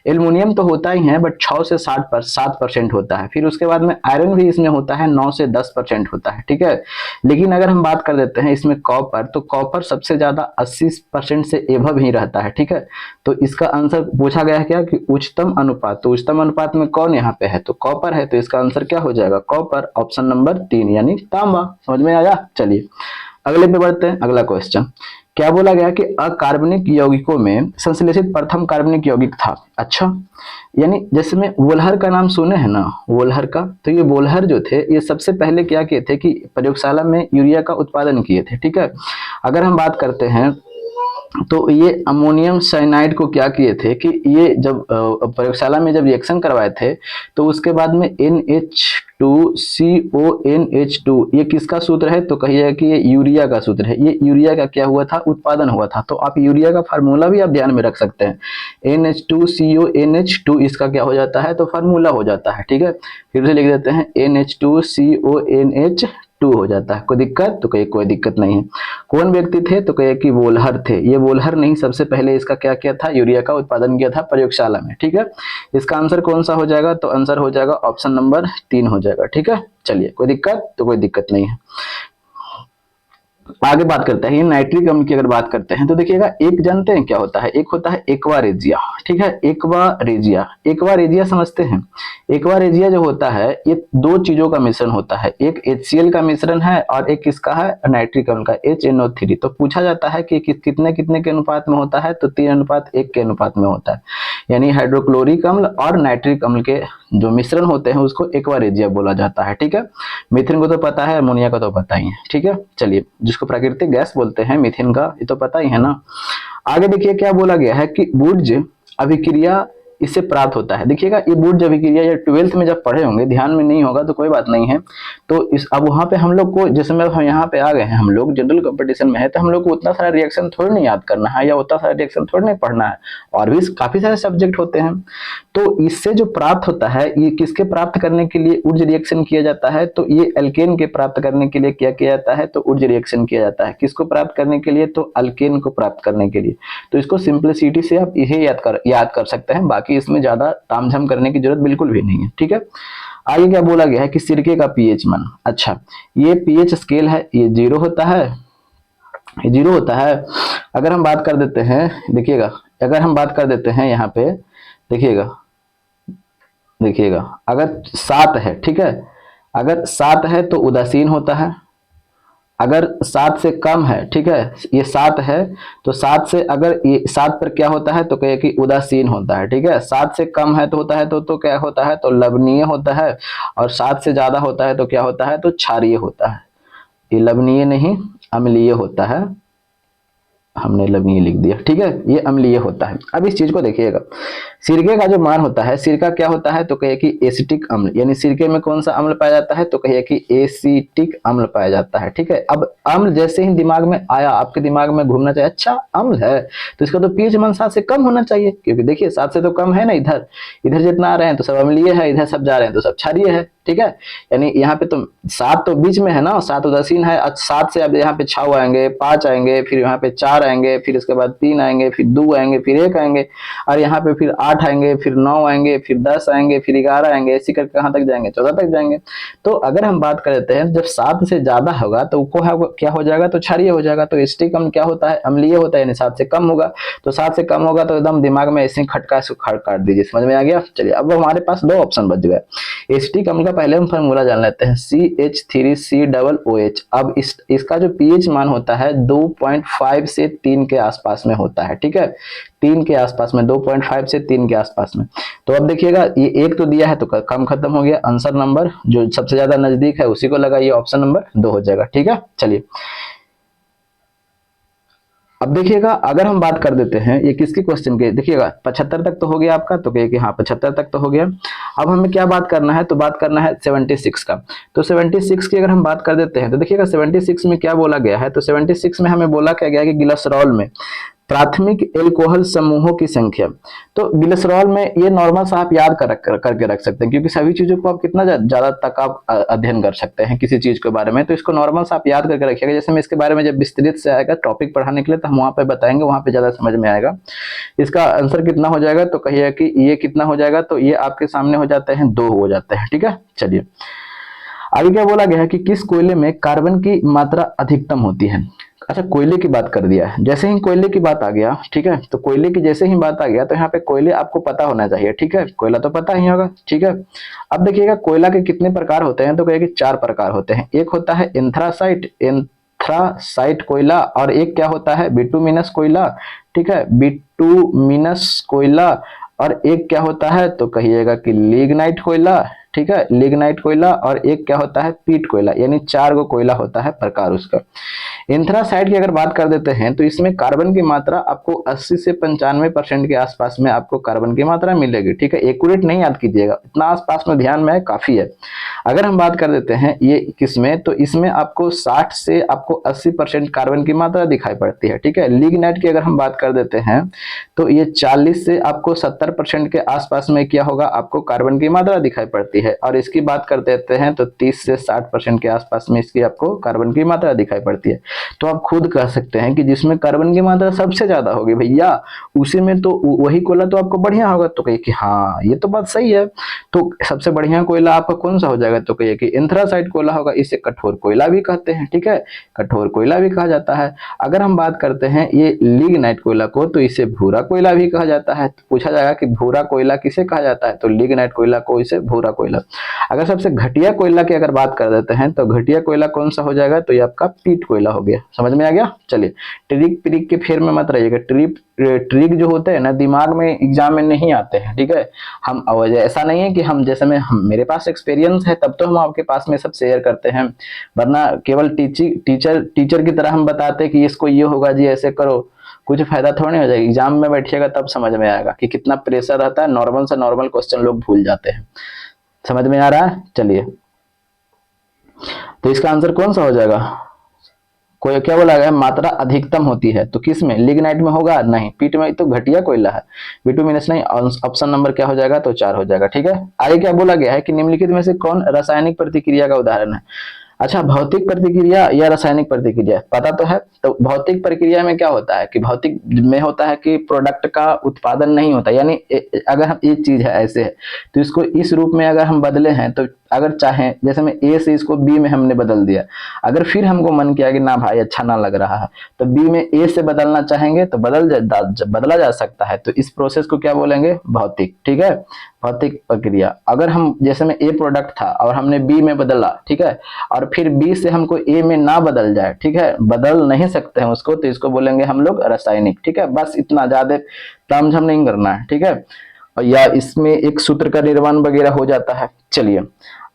एल्युमिनियम तो होता ही है बट 6 से 7% होता है, फिर उसके बाद में आयरन भी इसमें होता है 9 से 10% होता है, ठीक है। लेकिन अगर हम बात कर देते हैं इसमें कॉपर, तो कॉपर सबसे ज्यादा 80% से एभव ही रहता है, ठीक है। तो इसका आंसर पूछा गया है क्या कि उच्चतम अनुपात, तो उच्चतम अनुपात में कौन यहाँ पे है, तो कॉपर है, तो इसका आंसर क्या हो जाएगा, कॉपर, ऑप्शन नंबर 3 यानी तांबा। समझ में आया। चलिए अगले पे बढ़ते हैं, अगला क्वेश्चन। क्या बोला गया कि अकार्बनिक यौगिकों में संश्लेषित प्रथम कार्बनिक यौगिक था। अच्छा, यानी जैसे में वोल्हर का नाम सुने हैं ना, वोल्हर का, तो ये वोल्हर जो थे ये सबसे पहले क्या किए थे कि प्रयोगशाला में यूरिया का उत्पादन किए थे, ठीक है। अगर हम बात करते हैं तो ये अमोनियम साइनाइड को क्या किए थे कि ये जब प्रयोगशाला में जब रिएक्शन करवाए थे तो उसके बाद में NH2CONH2 ये किसका सूत्र है, तो कहिए कि ये यूरिया का सूत्र है। ये यूरिया का क्या हुआ था, उत्पादन हुआ था। तो आप यूरिया का फार्मूला भी आप ध्यान में रख सकते हैं, NH2CONH2 इसका क्या हो जाता है, तो फार्मूला हो जाता है, ठीक है। फिर से लिख देते हैं NH2CONH2 हो जाता है। कोई दिक्कत, तो कहिए कोई दिक्कत नहीं है। कौन व्यक्ति थे, तो कहिए कि वोल्हर थे। ये वोल्हर नहीं, सबसे पहले इसका क्या किया था, यूरिया का उत्पादन किया था प्रयोगशाला में, ठीक है। इसका आंसर कौन सा हो जाएगा, तो आंसर हो जाएगा ऑप्शन नंबर 3 हो जाएगा, ठीक है। चलिए कोई दिक्कत, तो कोई दिक्कत नहीं है। आगे बात करते हैं नाइट्रिक अम्ल की अगर बात करते हैं तो देखिएगा, एक जानते हैं क्या होता है, एक होता है एक्वारेजिया, ठीक है। एक्वारेजिया, एक्वारेजिया समझते हैं। एक्वारेजिया जो होता है ये दो चीजों का मिश्रण होता है, एक HCl का मिश्रण है और एक किसका है, नाइट्रिक अम्ल का HNO3। तो पूछा जाता है कि कितने कितने के अनुपात में होता है, तो 3:1 के अनुपात में होता है, यानी हाइड्रोक्लोरिक अम्ल और नाइट्रिक अम्ल के जो मिश्रण होते हैं उसको एक्वारेजिया बोला जाता है, ठीक है। मीथेन को तो पता है, अमोनिया का तो पता ही है, ठीक है। चलिए, जिसको प्राकृतिक गैस बोलते हैं मीथेन का, ये तो पता ही है ना। आगे देखिए क्या बोला गया है कि बुर्ज अभिक्रिया इससे प्राप्त होता है। देखिएगा ये बुर्ज अभिक्रिया या 12th में जब पढ़े होंगे, ध्यान में नहीं होगा तो कोई बात नहीं है। तो इस अब वहां पे हम लोग को, जैसे में हम यहाँ पे आ गए हैं, हम लोग जनरल कंपटीशन में है, तो हम लोग को उतना सारा रिएक्शन थोड़ी नहीं याद करना है या उतना सारा रिएक्शन थोड़ी नहीं पढ़ना है, और भी काफी सारे सब्जेक्ट होते हैं। तो इससे जो प्राप्त होता है, ये किसके प्राप्त करने के लिए ऊर्ज रिएक्शन किया जाता है, तो ये एल्केन के प्राप्त करने के लिए क्या किया जाता है, तो ऊर्ज रिएक्शन किया जाता है। किसको प्राप्त करने के लिए, तो अल्केन को प्राप्त करने के लिए। तो इसको सिंप्लिसिटी से आप यही याद कर सकते हैं, बाकी इसमें ज्यादा तामझाम करने की जरूरत बिल्कुल भी नहीं है, ठीक है। आगे क्या बोला गया है कि सिरके का पीएच मान। अच्छा, ये पीएच स्केल है, ये 0 होता है, ये 0 होता है। अगर हम बात कर देते हैं, देखिएगा, अगर हम बात कर देते हैं यहाँ पे, देखिएगा देखिएगा अगर 7 है, ठीक है, अगर 7 है तो उदासीन होता है। अगर 7 से कम है, ठीक है, ये 7 है, तो 7 से अगर ये 7 पर क्या होता है, तो कहे कि उदासीन होता है, ठीक है। 7 से कम है तो होता है तो क्या होता है, तो लवणीय होता है। और 7 से ज्यादा होता है तो क्या होता है, तो क्षारीय होता है। ये लवणीय नहीं, अम्लीय होता है, हमने लवणीय लिख दिया, ठीक है, ये अम्लीय होता है। अब इस चीज को देखिएगा, सिरके का जो मान होता है, सिरका क्या होता है, तो कहिए कि एसिटिक अम्ल, यानी सिरके में कौन सा अम्ल पाया जाता है, तो कहिए कि एसिटिक अम्ल पाया जाता है, ठीक है। अब अम्ल जैसे ही दिमाग में आया, आपके दिमाग में घूमना चाहिए, अच्छा अम्ल है तो इसका तो पीएच मान 7 से कम होना चाहिए, क्योंकि देखिए 7 से तो कम है ना, इधर इधर जितना आ रहे हैं तो सब अम्लीय है, इधर सब जा रहे हैं तो सब क्षारीय है, ठीक है। यानी यहाँ पे तो 7 तो बीच में है ना, 7 उदासीन है, 7 से अब यहाँ पे 6 आएंगे, 5 आएंगे, फिर यहाँ पे 4 आएंगे, फिर इसके बाद 3 आएंगे, फिर 2 आएंगे, फिर 1 आएंगे, और यहाँ पे फिर 8 आएंगे, फिर 9 आएंगे, फिर 10 आएंगे, फिर 11 आएंगे, ऐसी करके कहाँ तक जाएंगे, 14 तक जाएंगे। तो अगर हम बात कर लेते हैं, जब 7 से ज्यादा होगा तो क्या हो जाएगा, तो क्षारीय हो जाएगा। तो एसिटिक अम्ल क्या होता है, अम्लीय होता है, यानी 7 से कम होगा। तो 7 से कम होगा तो एकदम दिमाग में ऐसे खटका से काट दीजिए, समझ में आ गया। चलिए अब हमारे पास 2 ऑप्शन बच गए। एसिटिक अम्ल का पहले हम फार्मूला जान लेते हैं, CH3COOH। अब इसका जो पीएच मान होता है 2.5 से 3 के आसपास में होता है, ठीक है, 3 के आसपास में, 2.5 से 3 के आसपास में। तो अब देखिएगा, ये एक तो दिया है तो कम खत्म हो गया, आंसर नंबर जो सबसे ज्यादा नजदीक है उसी को लगाइए, ऑप्शन नंबर 2 हो जाएगा, ठीक है। चलिए अब देखिएगा, अगर हम बात कर देते हैं ये किसके क्वेश्चन के, देखिएगा 75 तक तो हो गया आपका, तो कहिए कि हाँ 75 तक तो हो गया। अब हमें क्या बात करना है, तो बात करना है 76 का। तो 76 की अगर हम बात कर देते हैं तो देखिएगा 76 में क्या बोला गया है, तो 76 में हमें बोला क्या गया कि ग्लिसरॉल में प्राथमिक एल्कोहल समूहों की संख्या। तो ग्लिसरॉल में ये नॉर्मल सा आप याद करके रख सकते हैं, क्योंकि सभी चीजों को आप कितना ज्यादा तक आप अध्ययन कर सकते हैं किसी चीज के बारे में, तो इसको नॉर्मल सा आप याद करके रखिएगा। जैसे मैं इसके बारे में जब विस्तृत से आएगा टॉपिक पढ़ाने के लिए तो हम वहां पे बताएंगे, वहां पे ज्यादा समझ में आएगा। इसका आंसर कितना हो जाएगा, तो कहिए कि ये कितना हो जाएगा, तो ये आपके सामने हो जाते हैं 2 हो जाते हैं, ठीक है। चलिए आगे क्या बोला गया है कि किस कोयले में कार्बन की मात्रा अधिकतम होती है। अच्छा, कोयले की बात कर दिया है, जैसे ही कोयले की बात आ गया, ठीक है, तो कोयले की जैसे ही बात आ गया तो यहाँ पे कोयले आपको पता होना चाहिए, ठीक है, कोयला तो पता ही होगा, ठीक है। अब देखिएगा कोयला के कितने प्रकार होते हैं, तो कहिए कि 4 प्रकार होते हैं। एक होता है एंथ्रासाइट कोयला, और एक क्या होता है, बिटुमिनस कोयला, ठीक है, बिटुमिनस कोयला, और एक क्या होता है, तो कहिएगा कि लिग्नाइट कोयला, ठीक है, लिग्नाइट कोयला, और एक क्या होता है, पीट कोयला, यानी 4 गो कोयला होता है प्रकार उसका। एंथ्रासाइड की अगर बात कर देते हैं तो इसमें कार्बन की मात्रा आपको 80 से 95% के आसपास में आपको कार्बन की मात्रा मिलेगी, ठीक है, एक्यूरेट नहीं याद कीजिएगा, इतना आसपास में ध्यान में है काफी है। अगर हम बात कर देते हैं ये किसमें, तो इसमें आपको 60 से आपको 80% कार्बन की मात्रा दिखाई पड़ती है, ठीक है। लिग्नाइट की अगर हम बात कर देते हैं तो ये 40 से आपको 70% के आसपास में क्या होगा, आपको कार्बन की मात्रा दिखाई पड़ती है। और इसकी बात कर देते हैं तो 30 से 60% के आसपास में इसकी आपको कार्बन की मात्रा दिखाई पड़ती है। तो आप खुद कह सकते हैं कि जिसमें कार्बन की मात्रा सबसे ज्यादा होगी भैया उसी में तो वही कोयला तो आपको बढ़िया होगा, तो कहिए कि हाँ ये तो बात सही है। तो सबसे बढ़िया कोयला आपका कौन सा हो जाएगा, तो कहिए कि एंथ्रासाइट कोयला होगा। इसे कठोर कोयला भी कहते हैं, ठीक है, कठोर कोयला भी कहा जाता है। अगर हम बात करते हैं ये लिग्नाइट कोयला को, तो इसे भूरा कोयला भी कहा जाता है। तो पूछा जाएगा कि भूरा कोयला किसे कहा जाता है, तो लिग्नाइट कोयला को इसे भूरा कोयला। अगर सबसे घटिया कोयला की अगर बात कर देते हैं तो घटिया कोयला कौन सा हो जाएगा, तो ये आपका पीट कोयला हो गया। समझ में आ गया। चलिए ट्रिक पिरिक के फेर में मत रहिएगा, ट्रिक जो होते हैं ना दिमाग में एग्जाम में नहीं आते हैं, ठीक है। हम ऐसा नहीं है कि हम जैसे में मेरे पास एक्सपीरियंस है तब तो हम आपके पास में सब शेयर करते हैं, वरना केवल टीचर की तरह हम बताते हैं कि इसको ये होगा जी ऐसे करो, कुछ फायदा थोड़ा नहीं हो जाएगा। एग्जाम में बैठिएगा तब समझ में आएगा कि कितना प्रेशर रहता है, नॉर्मल से नॉर्मल क्वेश्चन लोग भूल जाते हैं। समझ में आ रहा है। चलिए तो इसका आंसर कौन सा हो जाएगा, कोई क्या बोला गया मात्रा अधिकतम होती है, तो किस में, लिग्नाइट में होगा नहीं, पीट में तो घटिया कोयला है, बिटुमिनस नहीं। ऑप्शन नंबर क्या हो जाएगा, तो 4 हो जाएगा, ठीक है। आगे क्या बोला गया है कि निम्नलिखित में से कौन रासायनिक प्रतिक्रिया का उदाहरण है। अच्छा, भौतिक प्रतिक्रिया या रासायनिक प्रतिक्रिया पता तो है। तो भौतिक प्रक्रिया में क्या होता है कि भौतिक में होता है कि प्रोडक्ट का उत्पादन नहीं होता, यानी अगर हम एक चीज है ऐसे है तो इसको इस रूप में अगर हम बदले हैं, तो अगर चाहें जैसे में ए से इसको बी में हमने बदल दिया, अगर फिर हमको मन किया कि ना भाई अच्छा ना लग रहा है तो बी में ए से बदलना चाहेंगे तो बदला जा सकता है। तो इस प्रोसेस को क्या बोलेंगे, भौतिक, ठीक है, भौतिक प्रक्रिया। अगर हम जैसे में ए प्रोडक्ट था और हमने बी में बदला, ठीक है, और फिर बी से हमको ए में ना बदल जाए, ठीक है, बदल नहीं सकते हैं उसको, तो इसको बोलेंगे हम लोग रासायनिक, ठीक है। बस इतना, ज्यादा तामझाम नहीं करना है, ठीक है। और या इसमें एक सूत्र का निर्माण वगैरह हो जाता है। चलिए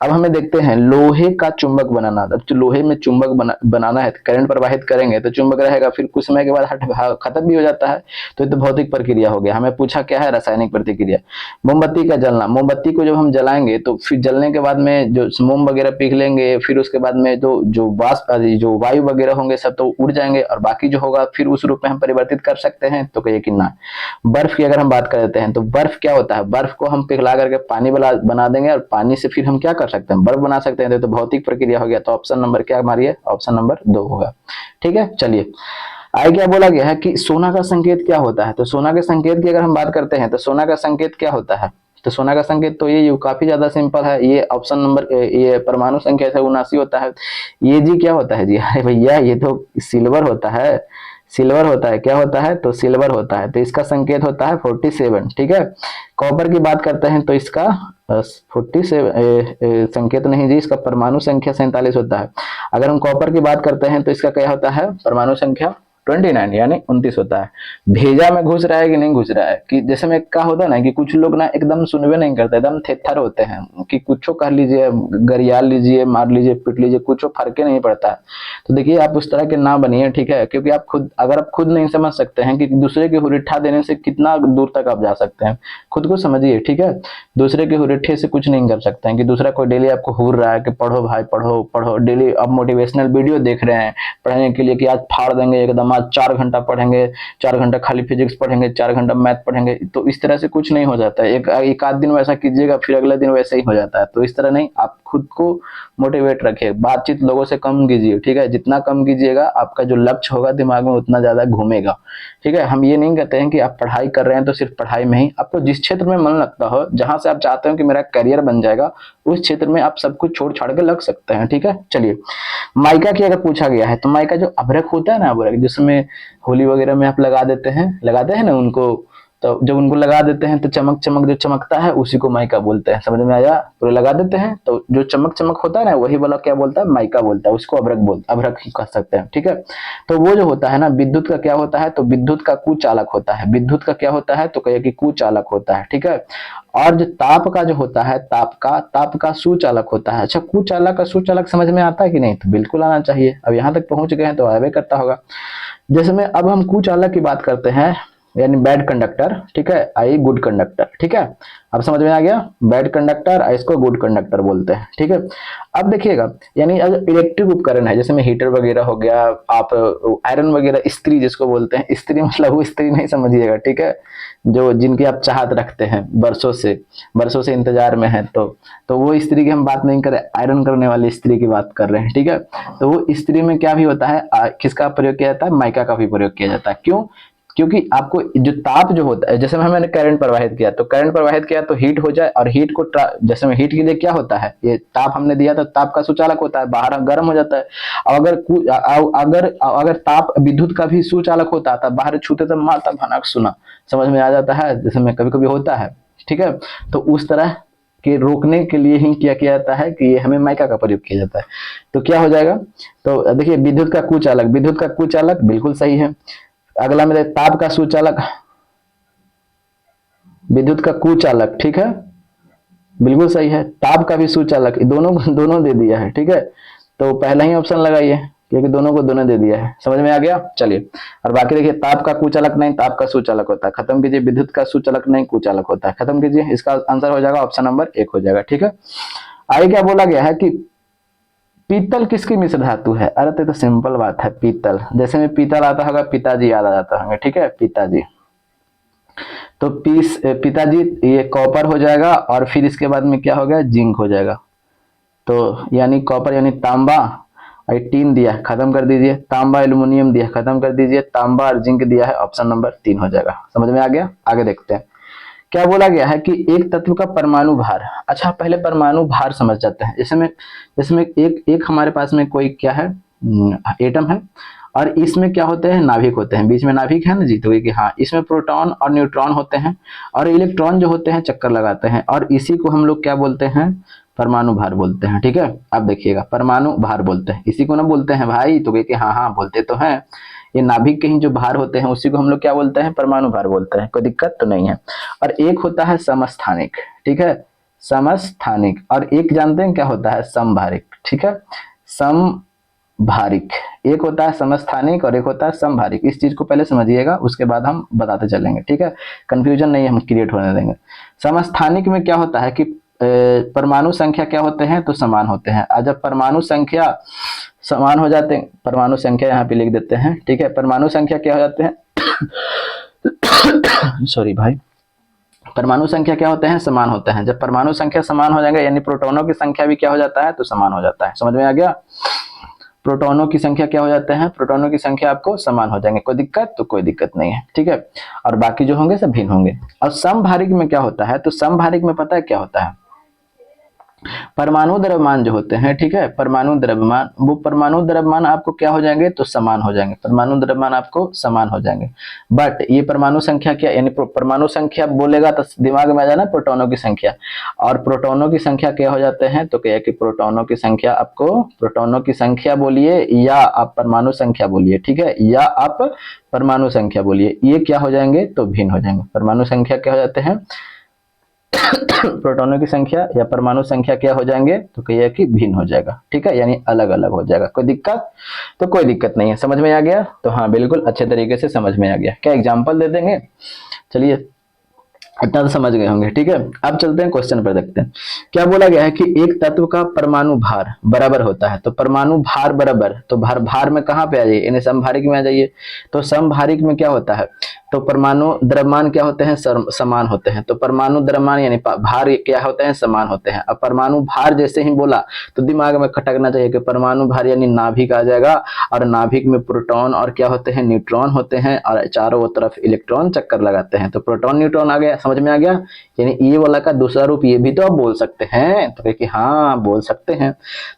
अब हमें देखते हैं लोहे का चुंबक बनाना। अब जो लोहे में चुंबक बनाना है, करंट प्रवाहित करेंगे तो चुंबक रहेगा, फिर कुछ समय के बाद खत्म भी हो जाता है। तो ये तो भौतिक प्रक्रिया हो गया। हमें पूछा क्या है, रासायनिक प्रतिक्रिया। मोमबत्ती का जलना, मोमबत्ती को जब हम जलाएंगे तो फिर जलने के बाद में जो मोम वगैरह पिघलेंगे, फिर उसके बाद में जो वाष्प जो वायु वगैरह होंगे सब तो उड़ जाएंगे, और बाकी जो होगा फिर उस रूप में हम परिवर्तित कर सकते हैं। तो कहिए कि ना। बर्फ की अगर हम बात करते हैं तो बर्फ क्या होता है, बर्फ को हम पिघला करके पानी बना देंगे, और पानी से फिर हम क्या कर सकते हैं, बर्फ बना सकते हैं। तो भौतिक प्रक्रिया हो गया। तो ऑप्शन नंबर क्या हमारी, ऑप्शन नंबर 2 होगा। ठीक है, चलिए आगे क्या बोला गया है कि सोना का संकेत क्या होता है। तो सोना के संकेत की अगर हम बात करते हैं तो सोना का संकेत क्या होता है। तो सोना का संकेत तो ये काफी ज्यादा सिंपल है। ये ऑप्शन नंबर, ये परमाणु संख्या से 79 होता है। ये जी क्या होता है जी, अरे भैया ये तो सिल्वर होता है। सिल्वर होता है, क्या होता है, तो सिल्वर होता है। तो इसका संकेत होता है 47। ठीक है, कॉपर की बात करते हैं तो इसका 47 संकेत नहीं जी, इसका परमाणु संख्या 47 होता है। अगर हम कॉपर की बात करते हैं तो इसका क्या होता है, परमाणु संख्या 29 यानी 29 होता है। भेजा में घुस रहा है कि नहीं घुस रहा है, कि जैसे में क्या होता है ना कि कुछ लोग ना एकदम सुनवे नहीं करते, एकदम थेथर होते हैं कि कुछो कह लीजिए, गरियाल लीजिए, मार लीजिए, पिट लीजिए, कुछ फर्क ही नहीं पड़ता है। तो देखिए आप उस तरह के ना बनिए, ठीक है, क्योंकि आप खुद, अगर आप खुद नहीं समझ सकते हैं कि दूसरे के हुरिठा देने से कितना दूर तक आप जा सकते हैं, खुद को समझिए। ठीक है, दूसरे के हुरिठे से कुछ नहीं कर सकते हैं, कि दूसरा कोई डेली आपको हुर रहा है कि पढ़ो भाई पढ़ो पढ़ो, डेली आप मोटिवेशनल वीडियो देख रहे हैं पढ़ने के लिए कि आज फाड़ देंगे एकदम, आज 4 घंटा पढ़ेंगे, 4 घंटा खाली फिजिक्स पढ़ेंगे, 4 घंटा मैथ पढ़ेंगे। तो इस तरह से कुछ नहीं हो जाता है। एक आध दिन वैसा कीजिएगा, फिर अगले दिन वैसे ही हो जाता है। तो इस तरह नहीं, आप खुद को मोटिवेट रखिए, बातचीत लोगों से कम कीजिए। ठीक है, जितना कम कीजिएगा आपका जो लक्ष्य होगा दिमाग में उतना ज्यादा घूमेगा। ठीक है, हम ये नहीं कहते हैं कि आप पढ़ाई कर रहे हैं तो सिर्फ पढ़ाई में ही, आपको जिस क्षेत्र में मन लगता हो, जहां से आप चाहते हो कि मेरा करियर बन जाएगा, उस क्षेत्र में आप सब कुछ छोड़ छाड़ के लग सकते हैं। ठीक है, चलिए माइका की अगर पूछा गया है तो माइका जो अभ्रक होता है ना, अभ्रक जिसमें होली वगैरह में आप लगाते हैं ना उनको, तो जब उनको लगा देते हैं तो चमक चमक जो चमकता है उसी को माइका बोलते हैं। समझ में आया, पूरे लगा देते हैं तो जो चमक चमक होता है ना वही वाला क्या बोलता है, माइका बोलता है, उसको अभ्रक ही कह सकते हैं। ठीक है, तो वो जो होता है ना विद्युत का क्या होता है, तो विद्युत का कुचालक होता है। विद्युत का क्या होता है, तो कहिए कि कुचालक होता है। ठीक है, और जो ताप का जो होता है, ताप का सुचालक होता है। अच्छा, कुचालक का सुचालक समझ में आता है कि नहीं, तो बिल्कुल आना चाहिए। अब यहाँ तक पहुंच गए हैं तो आवे करता होगा। जैसे में अब हम कुचालक की बात करते हैं, यानी बैड कंडक्टर। ठीक है, आई गुड कंडक्टर। ठीक है, अब समझ में आ गया, बैड कंडक्टर इसको गुड कंडक्टर बोलते हैं। ठीक है, अब देखिएगा, यानी अगर इलेक्ट्रिक उपकरण है, जैसे में हीटर वगैरह हो गया, आप आयरन वगैरह, स्त्री जिसको बोलते हैं, स्त्री मतलब वो स्त्री नहीं समझिएगा। ठीक है, जो जिनकी आप चाहत रखते हैं बरसों से इंतजार में है, तो वो स्त्री की हम बात नहीं कर रहे, आयरन करने वाली स्त्री की बात कर रहे हैं। ठीक है, तो वो स्त्री में क्या भी होता है, किसका प्रयोग किया जाता है, माइका का भी प्रयोग किया जाता है। क्यों, क्योंकि आपको जो ताप जो होता है, जैसे मैंने करंट प्रवाहित किया, तो करंट प्रवाहित किया तो हीट हो जाए, और हीट को जैसे में हीट के लिए क्या होता है, ये ताप हमने दिया तो ताप का सुचालक होता है, बाहर गर्म हो जाता है। और अगर ताप विद्युत का भी सुचालक होता था, बाहर छूते तो मारता भनक सुना, समझ में आ जाता है, जैसे में कभी कभी होता है। ठीक है, तो उस तरह के रोकने के लिए ही क्या किया जाता है कि ये हमें माइका का प्रयोग किया जाता है। तो क्या हो जाएगा, तो देखिए विद्युत का कुचालक बिल्कुल सही है। अगला मेरे ताप का सुचालक, विद्युत का कुचालक, ठीक है, बिल्कुल सही है। ताप का भी सुचालक, दोनों दोनों दे दिया है। ठीक है, तो पहला ही ऑप्शन लगाइए, क्योंकि दोनों को दोनों दे दिया है। समझ में आ गया, चलिए। और बाकी देखिए, ताप का कुचालक नहीं, ताप का सुचालक होता है, खत्म कीजिए। विद्युत का सुचालक नहीं, कुचालक होता है, खत्म कीजिए। इसका आंसर हो जाएगा ऑप्शन नंबर 1 हो जाएगा। ठीक है, आगे क्या बोला गया है कि पीतल किसकी मिश्र धातु है। अरे तो सिंपल बात है, पीतल, जैसे में पीतल आता होगा पिताजी याद आ जाता होंगे। ठीक है, पिताजी, तो पिताजी ये कॉपर हो जाएगा, और फिर इसके बाद में क्या हो गया, जिंक हो जाएगा। तो यानी कॉपर यानी तांबा, और टीन दिया है, खत्म कर दीजिए। तांबा एल्यूमिनियम दिया, खत्म कर दीजिए। तांबा और जिंक दिया है, ऑप्शन नंबर 3 हो जाएगा। समझ में आ गया, आगे देखते हैं क्या बोला गया है कि एक तत्व का परमाणु भार। अच्छा, पहले परमाणु भार समझ जाते हैं। जैसे में एक हमारे पास में कोई क्या है, एटम है, और इसमें क्या होते हैं, नाभिक होते हैं, बीच में नाभिक है ना जी, तो ये कि हाँ, इसमें प्रोटॉन और न्यूट्रॉन होते हैं, और इलेक्ट्रॉन जो होते हैं चक्कर लगाते हैं, और इसी को हम लोग क्या बोलते हैं, परमाणु भार बोलते हैं। ठीक है, अब देखिएगा, परमाणु भार बोलते हैं, इसी को ना बोलते हैं भाई, तो कि हाँ हाँ बोलते तो हैं। ये नाभिक के ही जो भार होते हैं उसी को हम लोग क्या बोलते हैं, परमाणु भार बोलते हैं, कोई दिक्कत तो नहीं है। और एक होता है समस्थानिक। ठीक है, समस्थानिक, और एक जानते हैं क्या होता है, समभारिक। ठीक है, समभारिक, एक होता है समस्थानिक और एक होता है समभारिक। इस चीज को पहले समझिएगा, उसके बाद हम बताते चलेंगे। ठीक है, कंफ्यूजन नहीं हम क्रिएट होने देंगे। समस्थानिक में क्या होता है कि परमाणु संख्या क्या होते हैं, तो समान होते हैं। और जब परमाणु संख्या समान हो जाते हैं, परमाणु संख्या यहाँ पे लिख देते हैं। ठीक है, परमाणु संख्या क्या हो जाते हैं सॉरी भाई, परमाणु संख्या क्या होते हैं, समान होते हैं। जब परमाणु संख्या समान हो जाएंगे यानी प्रोटॉनों की संख्या भी क्या हो जाता है, तो समान हो जाता है। समझ में आ गया, प्रोटॉनों की संख्या क्या हो जाते हैं, प्रोटॉनों की संख्या आपको समान हो जाएंगे। कोई दिक्कत, तो कोई दिक्कत नहीं है। ठीक है, और बाकी जो होंगे सब भिन्न होंगे। और समभारिक में क्या होता है, तो समभारिक में पता है क्या होता है, परमाणु द्रव्यमान जो होते हैं, ठीक है, परमाणु द्रव्यमान, वो परमाणु द्रव्यमान आपको क्या हो जाएंगे, तो समान हो जाएंगे। परमाणु द्रव्यमान आपको समान हो जाएंगे। बट ये परमाणु संख्या क्या, यानी परमाणु संख्या बोलेगा तो दिमाग में आ जाना प्रोटॉनों की संख्या, और प्रोटॉनों की संख्या क्या हो जाते हैं, तो क्या है कि प्रोटॉनों की संख्या, आपको प्रोटॉनों की संख्या बोलिए या आप परमाणु संख्या बोलिए, ठीक है, या आप परमाणु संख्या बोलिए, ये क्या हो जाएंगे, तो भिन्न हो जाएंगे। परमाणु संख्या क्या हो जाते हैं प्रोटॉनों की संख्या या परमाणु संख्या क्या हो जाएंगे, तो कहिए कि भिन्न हो जाएगा। ठीक है, यानी अलग अलग हो जाएगा। कोई दिक्कत, तो कोई दिक्कत नहीं है। समझ में आ गया, तो हाँ बिल्कुल अच्छे तरीके से समझ में आ गया। क्या एग्जांपल दे देंगे, चलिए इतना तो समझ गए होंगे। ठीक है, अब चलते हैं क्वेश्चन पर, देखते हैं क्या बोला गया है कि एक तत्व का परमाणु भार बराबर होता है। तो परमाणु भार बराबर, तो भार में कहाँ पे आ जाइए, यानी समभारिक में आ जाइए। तो समभारिक में क्या होता है, तो परमाणु द्रव्यमान क्या होते हैं, समान होते हैं। तो परमाणु द्रव्यमान यानी भार क्या होते हैं, समान होते हैं। अब परमाणु भार जैसे ही बोला तो दिमाग में खटकना चाहिए कि परमाणु भार यानी नाभिक आ जाएगा, और नाभिक में प्रोटॉन और क्या होते हैं, न्यूट्रॉन होते हैं, और चारों तरफ इलेक्ट्रॉन चक्कर लगाते हैं। तो प्रोटॉन न्यूट्रॉन आ गया, समझ में आ गया। यानी ये वाला का दूसरा रूप ये भी तो आप बोल सकते हैं, तो देखिए हाँ बोल सकते हैं।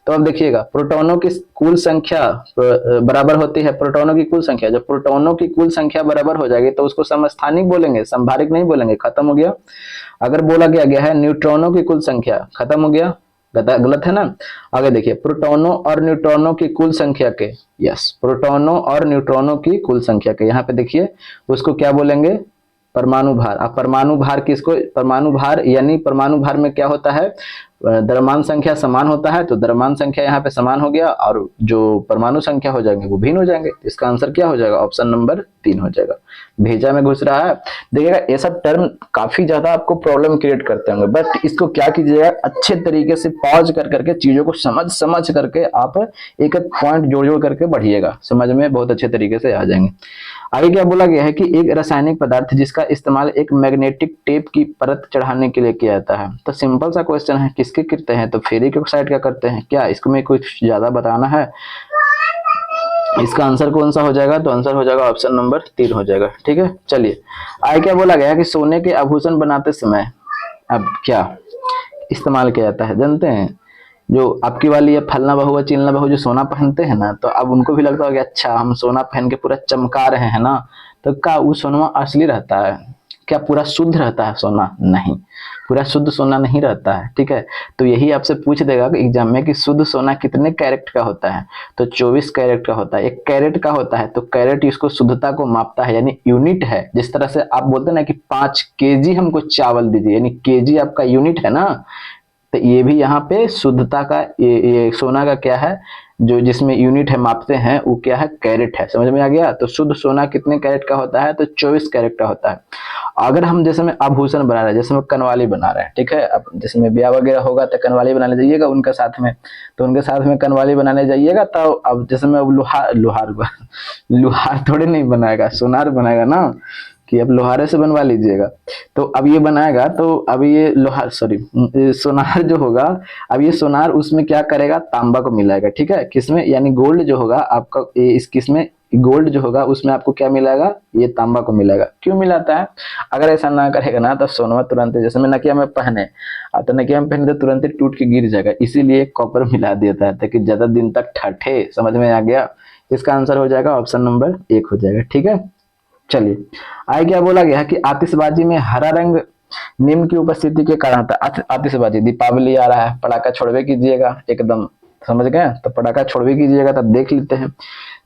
तो अब देखिएगा, प्रोटॉनों की कुल संख्या बराबर होती है प्रोटॉनों की कुल संख्या। जब प्रोटॉनों की कुल संख्या बराबर हो जाएगी तो उसको समस्थानिक बोलेंगे, संभारिक नहीं बोलेंगे। खत्म हो गया। अगर बोला गया है न्यूट्रॉनों की कुल संख्या, खत्म हो गया, गलत है ना। आगे देखिए, प्रोटॉनों और न्यूट्रॉनों की कुल संख्या के, यस, प्रोटॉनों और न्यूट्रॉनों की कुल संख्या के, यहाँ पे देखिए उसको क्या बोलेंगे, परमाणु भार। अब परमाणु भार किसको, परमाणु भार यानी परमाणु भार में क्या होता है, द्रव्यमान संख्या समान होता है। तो द्रव्यमान संख्या यहाँ पे समान हो गया, और जो परमाणु संख्या हो जाएंगे वो भिन्न हो जाएंगे। इसका आंसर क्या हो जाएगा, ऑप्शन नंबर 3 हो जाएगा। भेजा में घुस रहा है। देखिएगा ये सब टर्म काफी ज्यादा आपको प्रॉब्लम क्रिएट करते होंगे, बट इसको क्या कीजिएगा, अच्छे तरीके से पॉज कर करके चीजों को समझ करके आप एक एक पॉइंट जोड़ जोड़ करके बढ़िएगा, समझ में बहुत अच्छे तरीके से आ जाएंगे। आगे क्या बोला गया है कि एक रासायनिक पदार्थ जिसका इस्तेमाल एक मैग्नेटिक टेप की परत चढ़ाने के लिए किया जाता है। तो सिंपल सा क्वेश्चन है, किसके करते हैं, तो फेरिक ऑक्साइड का करते हैं। क्या इसमें कुछ ज्यादा बताना है, इसका आंसर कौन सा हो जाएगा, तो आंसर हो जाएगा ऑप्शन नंबर 3 हो जाएगा। ठीक है, चलिए आगे क्या बोला गया है कि सोने के आभूषण बनाते समय अब क्या इस्तेमाल किया जाता है, जानते हैं। जो आपकी वाली है फलना बहू चिलना बहू जो सोना पहनते हैं ना, तो अब उनको भी लगता होगा अच्छा हम सोना पहन के पूरा चमका रहे हैं ना, तो क्या वो सोना असली रहता है, क्या पूरा शुद्ध रहता है सोना, नहीं, पूरा शुद्ध सोना नहीं रहता है। ठीक है, तो यही आपसे पूछ देगा कि एग्जाम में कि शुद्ध सोना कितने कैरेट का होता है, तो 24 कैरेट का होता है। 1 कैरेट का होता है, तो कैरेट इसको शुद्धता को मापता है, यानी यूनिट है। जिस तरह से आप बोलते हैं ना कि 5 केजी हमको चावल दीजिए, यानी केजी आपका यूनिट है ना, तो ये भी यहाँ पे शुद्धता का ये सोना का क्या है, जो जिसमें यूनिट है मापते हैं, वो क्या है, कैरेट है। समझ में आ गया। तो शुद्ध सोना कितने कैरेट का होता है, तो 24 कैरेट का होता है। अगर हम जैसे में आभूषण बना रहे हैं, जैसे में कनवाली बना रहे हैं, ठीक है, अब जैसे में ब्याह वगैरह होगा तो कनवाली बनाने जाइएगा उनके साथ में, तो उनके साथ में कनवाली बनाने जाइएगा, तो अब जैसे में लोहार थोड़े नहीं बनाएगा, सोनार बनाएगा ना, कि अब लोहारे से बनवा लीजिएगा। तो अब ये बनाएगा, तो अब ये लोहार सोनार जो होगा, अब ये सोनार उसमें क्या करेगा, तांबा को मिलाएगा। ठीक है, किसमें, यानी गोल्ड जो होगा आपका इस किसमें, गोल्ड जो होगा उसमें आपको क्या मिलाएगा, ये तांबा को मिलाएगा। क्यों मिलाता है, अगर ऐसा ना करेगा ना तो सोना तुरंत, जैसे में नकिया में पहने, तो नकिया में पहने तो तुरंत टूट के गिर जाएगा, इसीलिए कॉपर मिला देता है ताकि ज्यादा दिन तक ठटे। समझ में आ गया। इसका आंसर हो जाएगा ऑप्शन नंबर 1 हो जाएगा। ठीक है, चलिए आगे क्या बोला गया है कि आतिशबाजी में हरा रंग निम्न की उपस्थिति के कारण था। आतिशबाजी, दीपावली आ रहा है, पटाखा छोड़वे कीजिएगा, एकदम समझ गए? तो पटाखा छोड़ भी कीजिएगा, तब देख लेते हैं।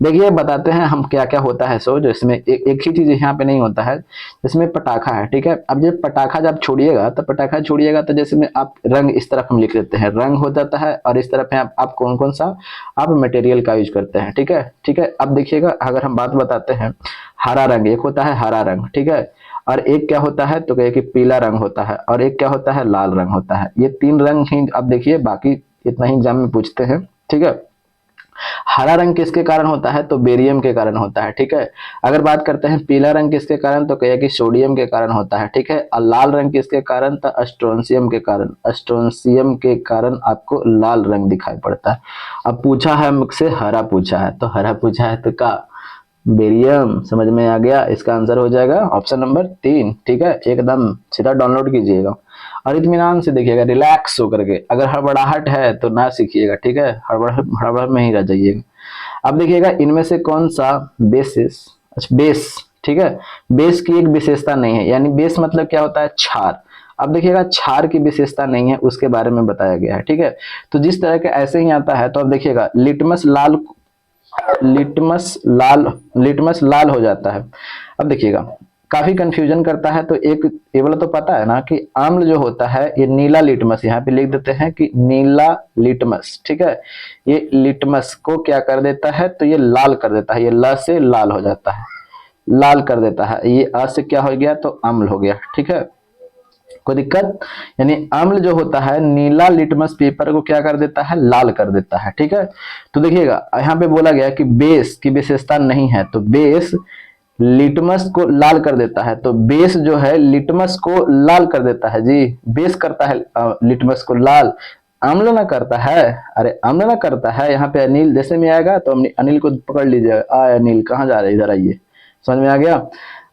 देखिए बताते हैं हम क्या क्या होता है। सो जो इसमें एक ही चीज यहाँ पे नहीं होता है, इसमें पटाखा है, ठीक है। अब जब पटाखा जब छोड़िएगा तो पटाखा छोड़िएगा तो जैसे में आप रंग इस तरफ हम लिख लेते हैं, रंग हो जाता है, और इस तरफ है आप कौन कौन सा आप मटेरियल का यूज करते हैं, ठीक है। ठीक है, अब देखिएगा अगर हम बात बताते हैं, हरा रंग एक होता है, हरा रंग, ठीक है। और एक क्या होता है तो कहिए कि पीला रंग होता है, और एक क्या होता है लाल रंग होता है। ये तीन रंग ही अब देखिए, बाकी इतना ही एग्जाम में पूछते हैं, ठीक है। हरा रंग किसके कारण होता है तो बेरियम के कारण होता है, ठीक है। अगर बात करते हैं पीला रंग किसके कारण तो कहिए कि सोडियम के कारण होता है, ठीक है। और लाल रंग किसके कारण तो स्ट्रोंसियम के कारण, स्ट्रोंसियम के कारण आपको लाल रंग दिखाई पड़ता है। अब पूछा है मुझसे हरा पूछा है, तो हरा पूछा है तो का बेरियम, समझ में आ गया। इसका आंसर हो जाएगा ऑप्शन नंबर 3, ठीक है। एकदम सीधा डाउनलोड कीजिएगा और इत्मीनान से देखिएगा, रिलैक्स होकर के। अगर हड़बड़ाहट है तो ना सीखिएगा, ठीक है, हड़बड़ हड़बड़ में ही रह जाइएगा। अब देखिएगा इनमें से कौन सा बेसिस, अच्छा बेस, ठीक है। बेस की एक विशेषता नहीं है, यानी बेस मतलब क्या होता है क्षार। अब देखिएगा क्षार की विशेषता नहीं है, उसके बारे में बताया गया है, ठीक है। तो जिस तरह के ऐसे ही आता है, तो अब देखिएगा लिटमस लाल, लिटमस लाल हो जाता है। अब देखिएगा काफी कंफ्यूजन करता है, तो एक ये वाला तो पता है ना कि अम्ल जो होता है ये नीला लिटमस, यहाँ पे लिख देते हैं कि नीला लिटमस, ठीक है। ये लिटमस को क्या कर देता है तो ये लाल कर देता है, ये ल से लाल हो जाता है, लाल कर देता है। ये अ से क्या हो गया तो अम्ल हो गया, ठीक है। कोई दिक्कत? यानी अम्ल जो होता है नीला लिटमस पेपर को क्या कर देता है लाल कर देता है, ठीक है। तो देखिएगा यहाँ पे बोला गया कि बेस की विशेषता नहीं है, तो बेस लिटमस को लाल कर देता है, तो बेस जो है लिटमस को लाल कर देता है जी। बेस करता है लिटमस को लाल, अम्ल ना करता है। अरे अम्ल ना करता है, यहाँ पे अनिल जैसे में आएगा तो अनिल को पकड़ लीजिएगा। अनिल कहाँ जा रहे, इधर आइए, समझ में आ गया।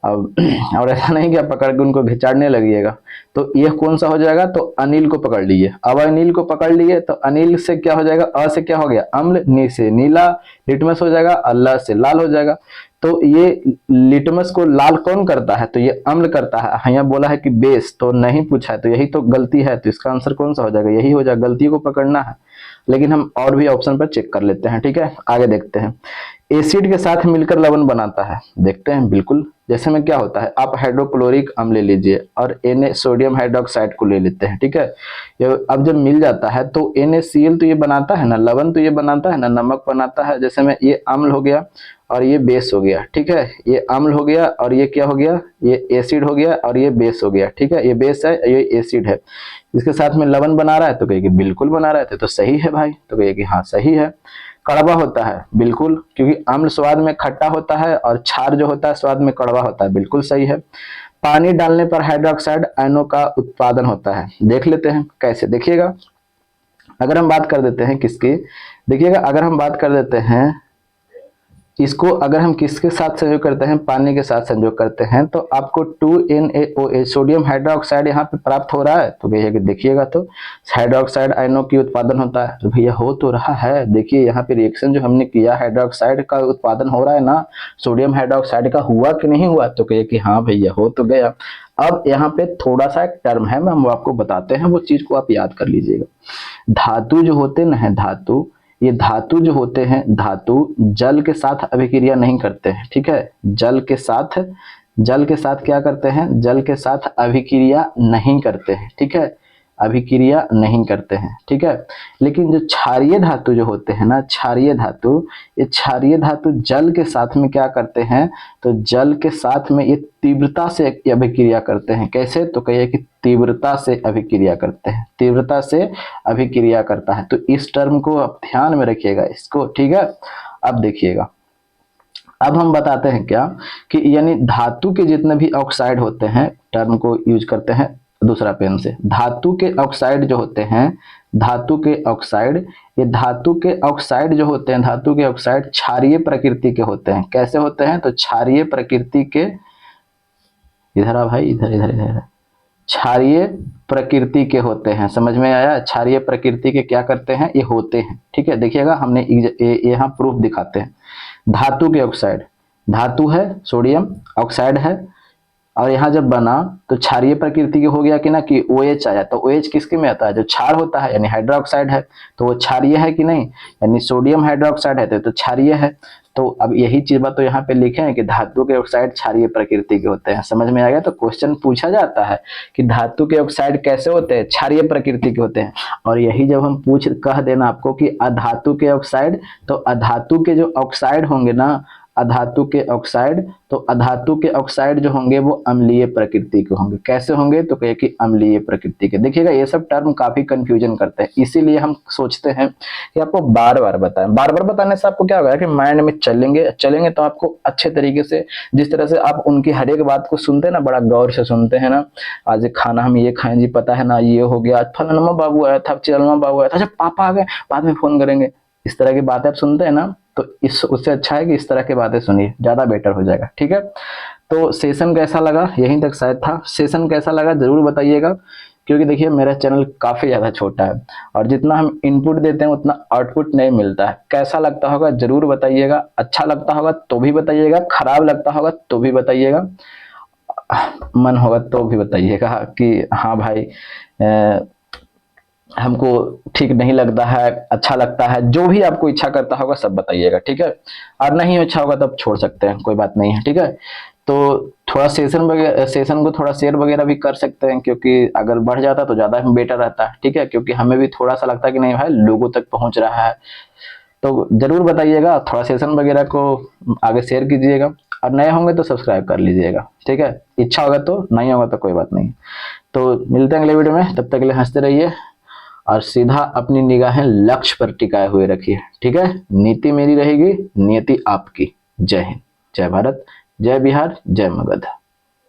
अब और ऐसा नहीं कि आप पकड़ के उनको घिचाड़ने लगिएगा, तो यह कौन सा हो जाएगा तो अनिल को पकड़ लीजिए। अब अनिल को पकड़ लिए तो अनिल से क्या हो जाएगा, अ से क्या हो गया अम्ल, नी से नीला, लिटमस हो जाएगा, अल्लाह से लाल हो जाएगा। तो ये लिटमस को लाल कौन करता है तो ये अम्ल करता है। यहाँ बोला है कि बेस, तो नहीं पूछा है, तो यही तो गलती है। तो इसका आंसर कौन सा हो जाएगा, यही हो जाएगा, गलती को पकड़ना है। लेकिन हम और भी ऑप्शन पर चेक कर लेते हैं, ठीक है। आगे देखते हैं, एसिड के साथ मिलकर लवण बनाता है, देखते हैं बिल्कुल। जैसे में क्या होता है, आप हाइड्रोक्लोरिक अम्ल ले लीजिए और Na सोडियम हाइड्रोक्साइड को ले लेते हैं, ठीक है। ये अब जब मिल जाता है तो NaCl तो ये बनाता है ना, लवण तो ये बनाता है ना, नमक बनाता है। जैसे में ये अम्ल हो गया और ये बेस हो गया, ठीक है। ये अम्ल हो गया और ये क्या हो गया, ये एसिड हो गया और ये बेस हो गया, ठीक है। ये बेस है, ये एसिड है, इसके साथ में लवण बना रहा है, तो कहिए बिल्कुल बना रहा है, तो सही है भाई। तो कहिए कि हाँ सही है। कड़वा होता है, बिल्कुल, क्योंकि अम्ल स्वाद में खट्टा होता है और क्षार जो होता है स्वाद में कड़वा होता है, बिल्कुल सही है। पानी डालने पर हाइड्रोक्साइड आयनों का उत्पादन होता है, देख लेते हैं कैसे। देखिएगा अगर हम बात कर देते हैं किसकी, देखिएगा अगर हम बात कर देते हैं इसको, अगर हम किसके साथ संयोग करते हैं, पानी के साथ संयोग करते हैं, तो आपको 2NaOH सोडियम हाइड्रोक्साइड यहाँ पे प्राप्त हो रहा है। तो भैया कि देखिएगा तो हाइड्रोक्साइड आयनों की उत्पादन होता है, तो भैया हो तो रहा है। देखिए यहाँ पे रिएक्शन जो हमने किया, हाइड्रोक्साइड का उत्पादन हो रहा है ना, सोडियम हाइड्रोक्साइड का हुआ कि नहीं हुआ, तो कहिए कि हाँ भैया हो तो गया। अब यहाँ पे थोड़ा सा एक टर्म है, हम आपको बताते हैं, वो चीज को आप याद कर लीजिएगा। धातु जो होते ना, धातु, ये धातु जो होते हैं, धातु जल के साथ अभिक्रिया नहीं करते हैं, ठीक है। जल के साथ क्या करते हैं, जल के साथ अभिक्रिया नहीं करते हैं, ठीक है, अभिक्रिया नहीं करते हैं, ठीक है। लेकिन जो क्षारीय धातु जो होते हैं ना, क्षारीय धातु, ये क्षारीय धातु जल के साथ में क्या करते हैं तो जल के साथ में ये तीव्रता से अभिक्रिया करते हैं। कैसे, तो कहिए कि तीव्रता से अभिक्रिया करते हैं, तीव्रता से अभिक्रिया करता है। तो इस टर्म को आप ध्यान में रखिएगा इसको, ठीक है। अब देखिएगा, अब हम बताते हैं क्या कि यानी धातु के जितने भी ऑक्साइड होते हैं, टर्म को यूज करते हैं दूसरा पेन से। धातु के ऑक्साइड जो होते हैं, धातु के ऑक्साइड, ये धातु के ऑक्साइड जो होते हैं, धातु के ऑक्साइड क्षारीय प्रकृति के होते हैं। कैसे होते हैं तो क्षारीय प्रकृति के, इधर आ भाई, इधर इधर इधर, क्षारीय प्रकृति के होते हैं। समझ में आया, क्षारीय प्रकृति के क्या करते हैं, ये होते हैं, ठीक है। देखिएगा हमने यहाँ प्रूफ दिखाते हैं। धातु के ऑक्साइड, धातु है सोडियम, ऑक्साइड है और यहाँ जब बना तो क्षारीय प्रकृति की हो गया कि ना, कि OH आया। तो OH किसके में आता है, जो क्षार होता है यानी हाइड्रोक्साइड है, तो वो क्षारीय है कि नहीं, यानी सोडियम हाइड्रोक्साइड है तो क्षारीय है। तो अब यही चीज बात तो यहाँ पे लिखे हैं कि धातु के ऑक्साइड क्षारीय प्रकृति के होते हैं। समझ में आ गया। तो क्वेश्चन पूछा जाता है कि धातु के ऑक्साइड कैसे होते हैं, क्षारीय प्रकृति के होते हैं। और यही जब हम कह देना आपको कि अधातु के ऑक्साइड, तो अधातु के जो ऑक्साइड होंगे ना, अधातु के ऑक्साइड, तो अधातु के ऑक्साइड जो होंगे वो अम्लीय प्रकृति के होंगे। कैसे होंगे, तो कहे कि अम्लीय प्रकृति के। देखिएगा ये सब टर्म काफी कंफ्यूजन करते हैं, इसीलिए हम सोचते हैं कि आपको बार बार बताएं। बार बार बताने से आपको क्या होगा कि माइंड में चलेंगे तो आपको अच्छे तरीके से, जिस तरह से आप उनकी हर एक बात को सुनते हैं ना, बड़ा गौर से सुनते हैं ना, आज खाना हम ये खाएं जी, पता है ना ये हो गया, फलाना बाबू आया था, चिलमा बाबू आया था, अच्छा पापा आ गए, बाद में फोन करेंगे, इस तरह की बातें आप सुनते हैं ना, तो उससे अच्छा है कि इस तरह की बातें सुनिए, ज्यादा बेटर हो जाएगा। ठीक है। तो सेशन कैसा लगा, यहीं तक शायद था। सेशन कैसा लगा जरूर बताइएगा, क्योंकि देखिए मेरा चैनल काफी ज्यादा छोटा है और जितना हम इनपुट देते हैं उतना आउटपुट नहीं मिलता है। कैसा लगता होगा जरूर बताइएगा, अच्छा लगता होगा तो भी बताइएगा, खराब लगता होगा तो भी बताइएगा, मन होगा तो भी बताइएगा कि हाँ भाई हमको ठीक नहीं लगता है, अच्छा लगता है, जो भी आपको इच्छा करता होगा सब बताइएगा। ठीक है। और नहीं अच्छा होगा तब छोड़ सकते हैं, कोई बात नहीं है। ठीक है। तो थोड़ा सेशन को थोड़ा शेयर वगैरह भी कर सकते हैं, क्योंकि अगर बढ़ जाता तो ज्यादा बेटर रहता है। ठीक है। क्योंकि हमें भी थोड़ा सा लगता है कि नहीं भाई लोगों तक पहुंच रहा है, तो जरूर बताइएगा। थोड़ा सेशन वगैरह को आगे शेयर कीजिएगा, और नए होंगे तो सब्सक्राइब कर लीजिएगा। ठीक है। इच्छा होगा तो, नहीं होगा तो कोई बात नहीं। तो मिलते हैं अगले वीडियो में, तब तक के लिए हंसते रहिए और सीधा अपनी निगाहें लक्ष्य पर टिकाए हुए रखिए। ठीक है। नीति मेरी रहेगी, नियति आपकी। जय हिंद, जय भारत, जय बिहार, जय मगध।